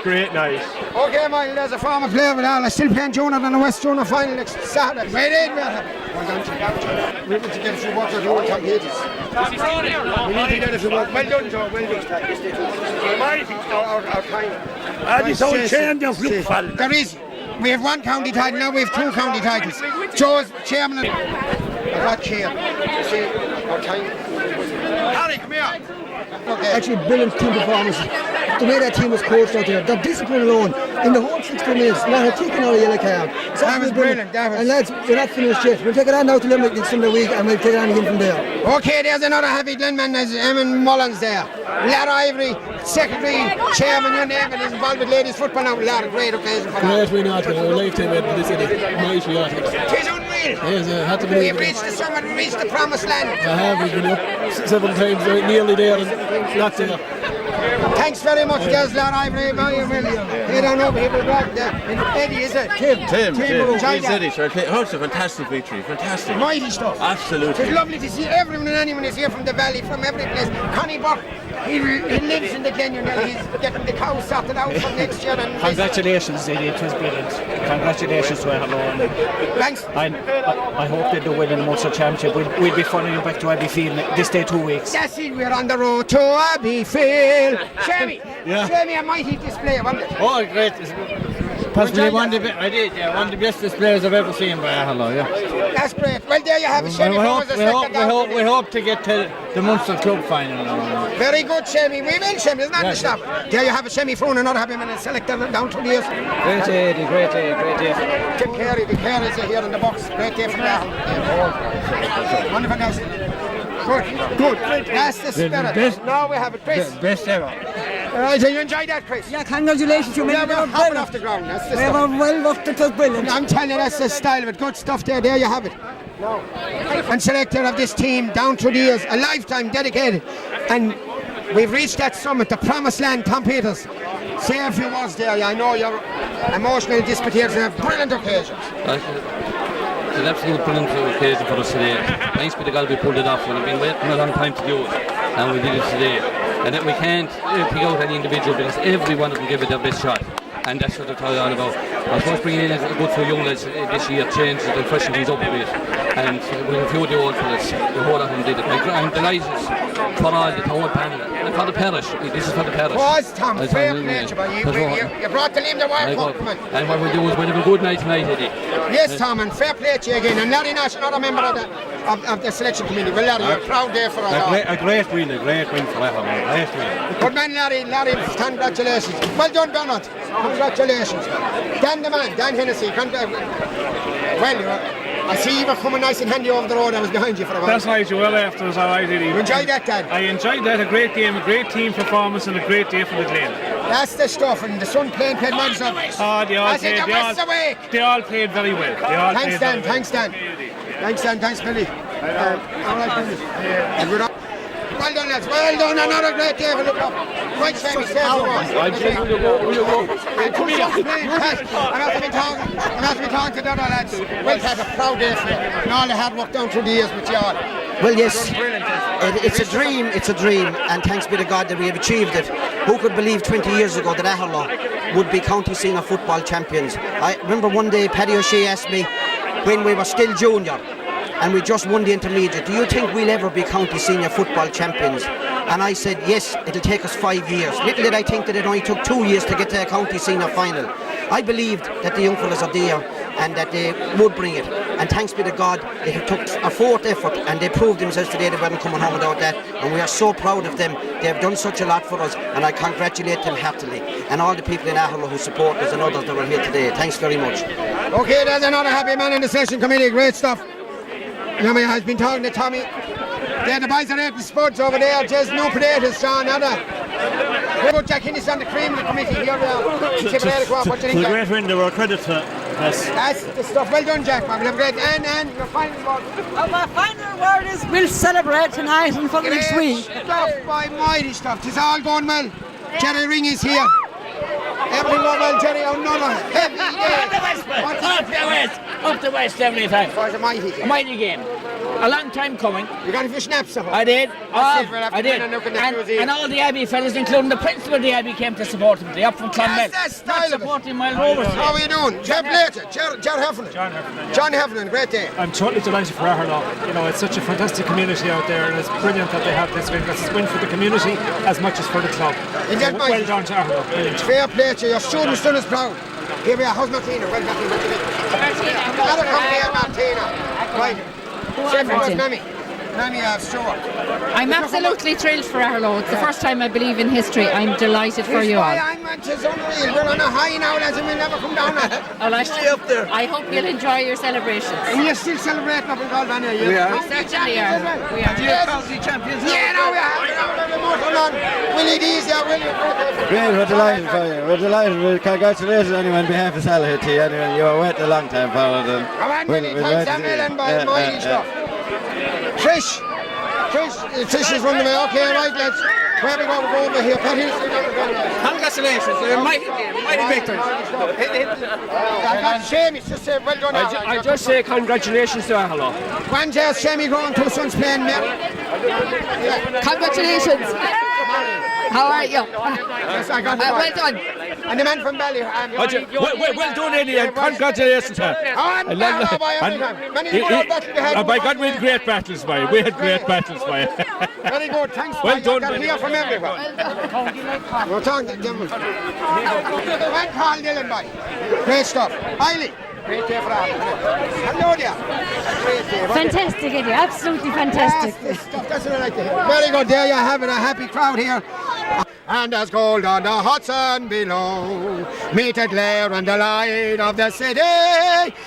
Great night. Okay, Michael, there's a former player with all. I'm still playing junior in the West Junior final next Saturday. Wait in, man. Well done to you. We need to get a few more of the old competitors. We need to get a few more. Well done, Joe. Well done. Our time. It's all change of football. There is. We have 1 county title, now we have 2 county titles. Joe's chairman. I got chair. You see, our time. Harry, come here. Okay. Actually, brilliant team performance. The way that team was coached out there, the discipline alone, in the whole 60 minutes, not a kicking or a yellow card. So that was brilliant. And lads, we're not finished yet. We'll take it on now to Limerick next Sunday week, and we'll take it on again from there. Okay, there's another happy Glenman, there's Eamon Mullins there. Lara Ivory, secretary, chairman, you name it, is involved with ladies football now. Lara, great occasion for that. Great win out here, a lifetime in this city. Mighty out here. It is unreal. Yes, had to believe We've reached the summit, we've reached the promised land. I have, we've been up 7 times, nearly there, and not there. Thanks very much, there's Lara Ivory. They don't know people back there. Eddie, is it? Tim. He's Eddie. Oh, it's a fantastic victory, fantastic. Mighty stuff. Absolutely. It's lovely to see everyone and anyone is here from the valley, from every place. Connie Buck, he lives in the Glen, now he's getting the cows sorted out for next year. And congratulations, Eddie, it was brilliant. Congratulations to Aherlow. Thanks. I hope they do well in the Munster Championship. We'll be following back to Abbeyfield this day 2 weeks. That's it, we're on the road to Abbeyfield. Jamie, a mighty display, wasn't it? Oh, great. Possibly one of the best displays I've ever seen by Aherlow, yeah. That's great. Well, there you have it, Shemmy. We hope to get to the Munster Club final. Very good, Shemmy. We will, Shemmy. There's nothing to stop. There you have it, Shemmy Froon, another happy man selected down through the years. Great day. Tim Carey, the Carey is here in the box. Great day from there. Wonderful, Nelson. Good. That's the spirit. Now we have it, Chris. Best ever. So you enjoyed that, Chris? Yeah, congratulations. You made it out well off the ground. That's the stuff. Well off it was brilliant. I'm telling you, that's the style of it. Good stuff there. There you have it. And selector of this team down through the years, a lifetime dedicated. And we've reached that summit, the promised land, Tom Peters. Say a few words there. I know you're emotionally disparate on a brilliant occasion. It's an absolute brilliant occasion for us today. Thanks be to God we pulled it off. We've been waiting a long time to do it, and we did it today. And that we can't pick out any individual because every one of them gave it their best shot. And that's what they're all about. I suppose bringing in a good few young lads this year changed it and freshened things up a bit. And with a few of the old fellas, the whole of them did it. I'm delighted for all the whole panel and for the parish. This is for the parish. Was Tom, fair play to you brought the name the world compliment. And what we'll do is we'll have a good night tonight, Eddie. Yes, Tom, and fair play to you again. And Larry Nash, another member of the selection committee. Well, Larry, you're a proud day for us all. A great win for Aherlow. Great win. Good man, Larry, congratulations. Well done, Bernard. Congratulations. Dan the man, Dan Hennessy. Well, I see you were coming nice and handy over the road. I was behind you for a while. That's right, you well after us, all right, Eddie. You enjoyed that, Dan? I enjoyed that. A great game, a great team performance, and a great day for the Glen. That's the stuff, and the sun played miles up. Oh, they all played very well. Thanks, Dan. Thanks, Billy. All right, Billy. Well done, lads. Well done. Another great day for the club. Right, Sammy. Stay for us. I'm after be talking to the other lads. Well, it's a proud day for you. And all the hard work down through the years with you all. Well, yes, it's a dream, and thanks be to God that we have achieved it. Who could believe 20 years ago that Aherlow would be county senior football champions? I remember one day Paddy O'Shea asked me when we were still junior and we just won the intermediate, do you think we'll ever be county senior football champions? And I said, yes, it'll take us 5 years. Little did I think that it only took 2 years to get to a county senior final. I believed that the young fellas are there and that they would bring it. And thanks be to God, it took a fourth effort and they proved themselves today. They weren't coming home without that. And we are so proud of them. They have done such a lot for us and I congratulate them heartily. And all the people in Aherlow who support us and others that were here today. Thanks very much. Okay, there's another happy man in the session committee. Great stuff. Tommy has been talking to Tommy. There, the boys are eating sports over there. Just no potatoes, Sean, nada. We've got Jack Hinnis on the cream committee here. Tipperary Co-op. What do you think? It's a great win. They were credit to us. That's the stuff. Well done, Jack. We'll have great. And your final word. My final word is we'll celebrate tonight and for the next week. Stuff by mighty stuff. It's all going well. Jerry Ring is here. Everything going well, Jerry. Another heavy day. Up the west every time. It was a mighty game. A mighty game. A long time coming. You got a few snaps of it? I did. I did. And all the Abbey fellas, including the principal of the Abbey, came to support him. They up from Clonmel. That's style of supporting Moyle Rovers. How are you doing? Jeff Blater, John Heffernan, great day. I'm totally delighted for Aherlow. You know, it's such a fantastic community out there, and it's brilliant that they have this win. It's a win for the community as much as for the club. So well done to Aherlow. Brilliant. Fair play to you. Your students done us proud. Here we are. How's Martina? Well, Martina. Right. Mammy Stewart. I'm absolutely thrilled for Aherlow. It's the first time I believe in history. I'm delighted for you all. I'm just unreal. We're on a high now, lads, and we'll never come down on it. Stay up there. I hope you'll enjoy your celebrations. And you're still celebrating up in Galvania, We are. We certainly are. We are. You're county champions. Yeah, now we are. We'll need easier, will you? Great, we're delighted for you. We're delighted. Congratulations anyway on behalf of Salahit. Anyway, you were waiting a long time for it. Many thanks a million by mighty stuff. Trish is running away. Okay, right, lads. Where we go? We go over here. Congratulations. Mighty game. Mighty victory. Shamey just say well done. I just say congratulations to Aherlow. One day, Shamey going to son's playing. Congratulations. How are you? Yes, I got it. Well done. And the man from Bally. Well done, Eddie, and congratulations, sir. By God, we had great battles, boy. We had great battles, boy. Very good, thanks. Well done, I'll hear from everyone. We're talking to them. One call, Dylan, boy. Great stuff. Eiley. Great day for all. Hello there. Great day. Fantastic, Eddie. Absolutely fantastic. Yes, stuff. That's what I like to hear. Very good. There you're having a happy crowd here. And there's gold on the Hudson below. Meet at glare and the light of the city.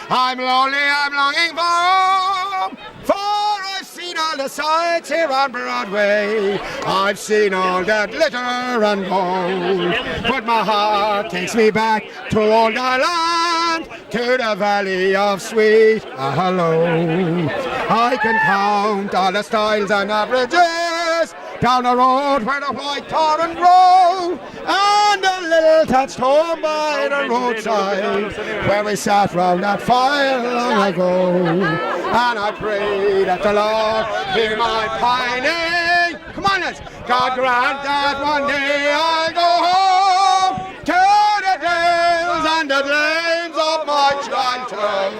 I'm lonely, I'm longing for home. For I've seen all the sights here on Broadway. I've seen all that glitter and gold. But my heart takes me back to old land, to the valley of sweet Aherlow. I can count all the styles and averages down the road where the white torrent grow, and a little touched home by the roadside where we sat round that fire long ago. And I pray that the Lord hear my pining. Come on, let's. God grant that one day I'll go home to the dales and the lanes of my childhood,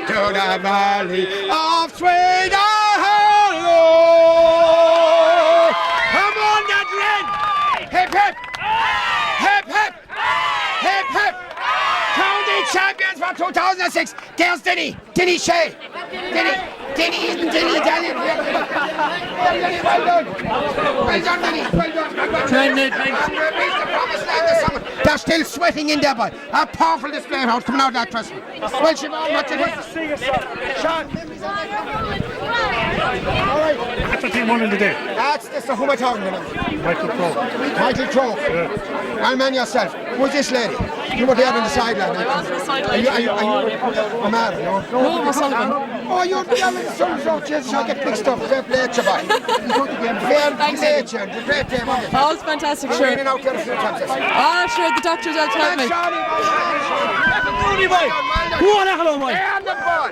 to the valley of sweet Aherlow. Hip hip! Hip hip! Hip hip! County champions for 2006. There's Dinny Shea. Dinny. Well done. Well done, Dinny. Well done. They're still sweating in there, boy. A powerful display house coming out of that person. Well, Siobhan, what did you Sean. That's what team won in the day. That's the who am I talking about? Michael Crowe. Yeah. And man yourself. Who's this lady? You were there on the sideline. I was on the sideline. Are you Amara, no? No, I'm Sullivan. Oh, you're the other son, so Jesus, I get mixed up. Fair play to you, boy. Fair play to you. Great day, man. Oh, it's fantastic, sure. You've been out there a few times. Sure, the doctors will tell me. Go on, Aherlow, boy. And the ball.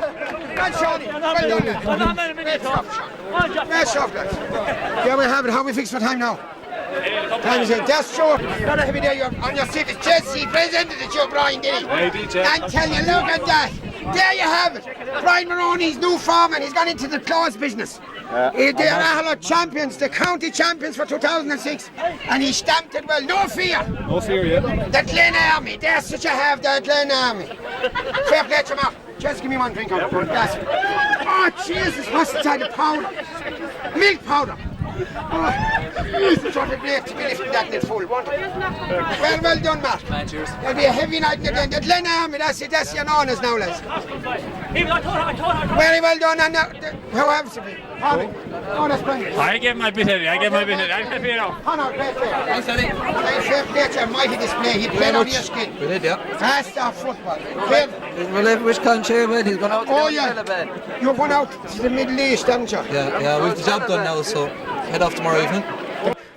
Well, Shawnee. Well done, lad. Great stuff, Sean. Great stuff, lads. There we have it. How we fix for time now? Time is it. That's sure. Gotta have it there. You're on your seat. It's Jesse presented it, Joe Brian, did he? Hey, DJ. And tell you, look at that. There you have it. Brian Maroney's new foreman. He's gone into the claws business. They're Aherlow champions, the county champions for 2006. And he stamped it well. No fear. No fear, yeah. The Glen Army. That's what you have, the Glen Army. Fair play to Mark. Just give me one drink of it. Oh, Jesus. What's inside the powder? Milk powder. Oh, it's what a great to be lifting that net full, won't it? Well done, Matt. It'll be a heavy night again. The Glen Army, that's your honours now, lads. Very well done, and how have you been? Oh, that's brilliant. I gave my bit, Eddie. I'm happy now. Great play. Thanks, Eddie. Fair play to a mighty display. He played on your skin. We did, yeah. That's the football. Well, which country, man? He's gone out to You've gone out to the Middle East, haven't you? Yeah, we've the job done now, so head off tomorrow evening.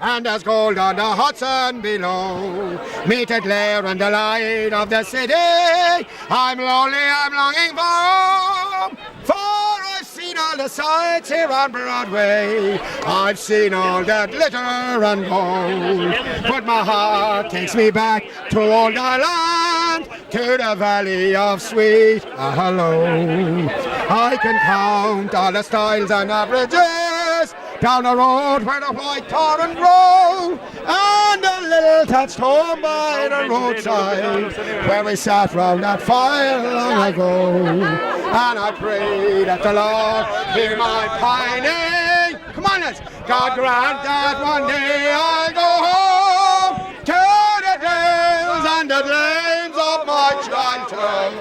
And there's gold on the Hudson below. Meet at glare and the light of the city. I'm lonely, I'm longing for home. For I've seen all the sights here on Broadway. I've seen all that glitter and gold. But my heart takes me back to old land, to the valley of sweet Aherlow. I can count all the styles and averages down the road where the white torrent grow, and a little touched home by the roadside where we sat round that fire long ago. And I pray that the Lord hear my pining. Come on, let's. God grant that one day I'll go home to the dales and the lanes of my childhood,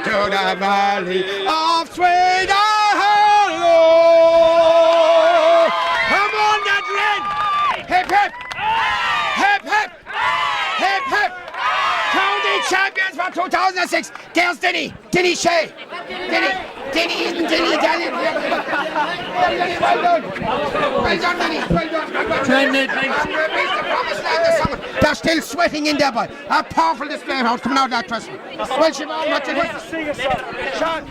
to the valley of sweet Aherlow. Hip hip! Hip hip! Hip hip! County champions for 2006. There's Dinny Shea. Dinny Italian. Well done. Well done, Dinny. Well done. They're still sweating in there, boy. A powerful display house coming out of that person. Well, Siobhan, what did you Sean.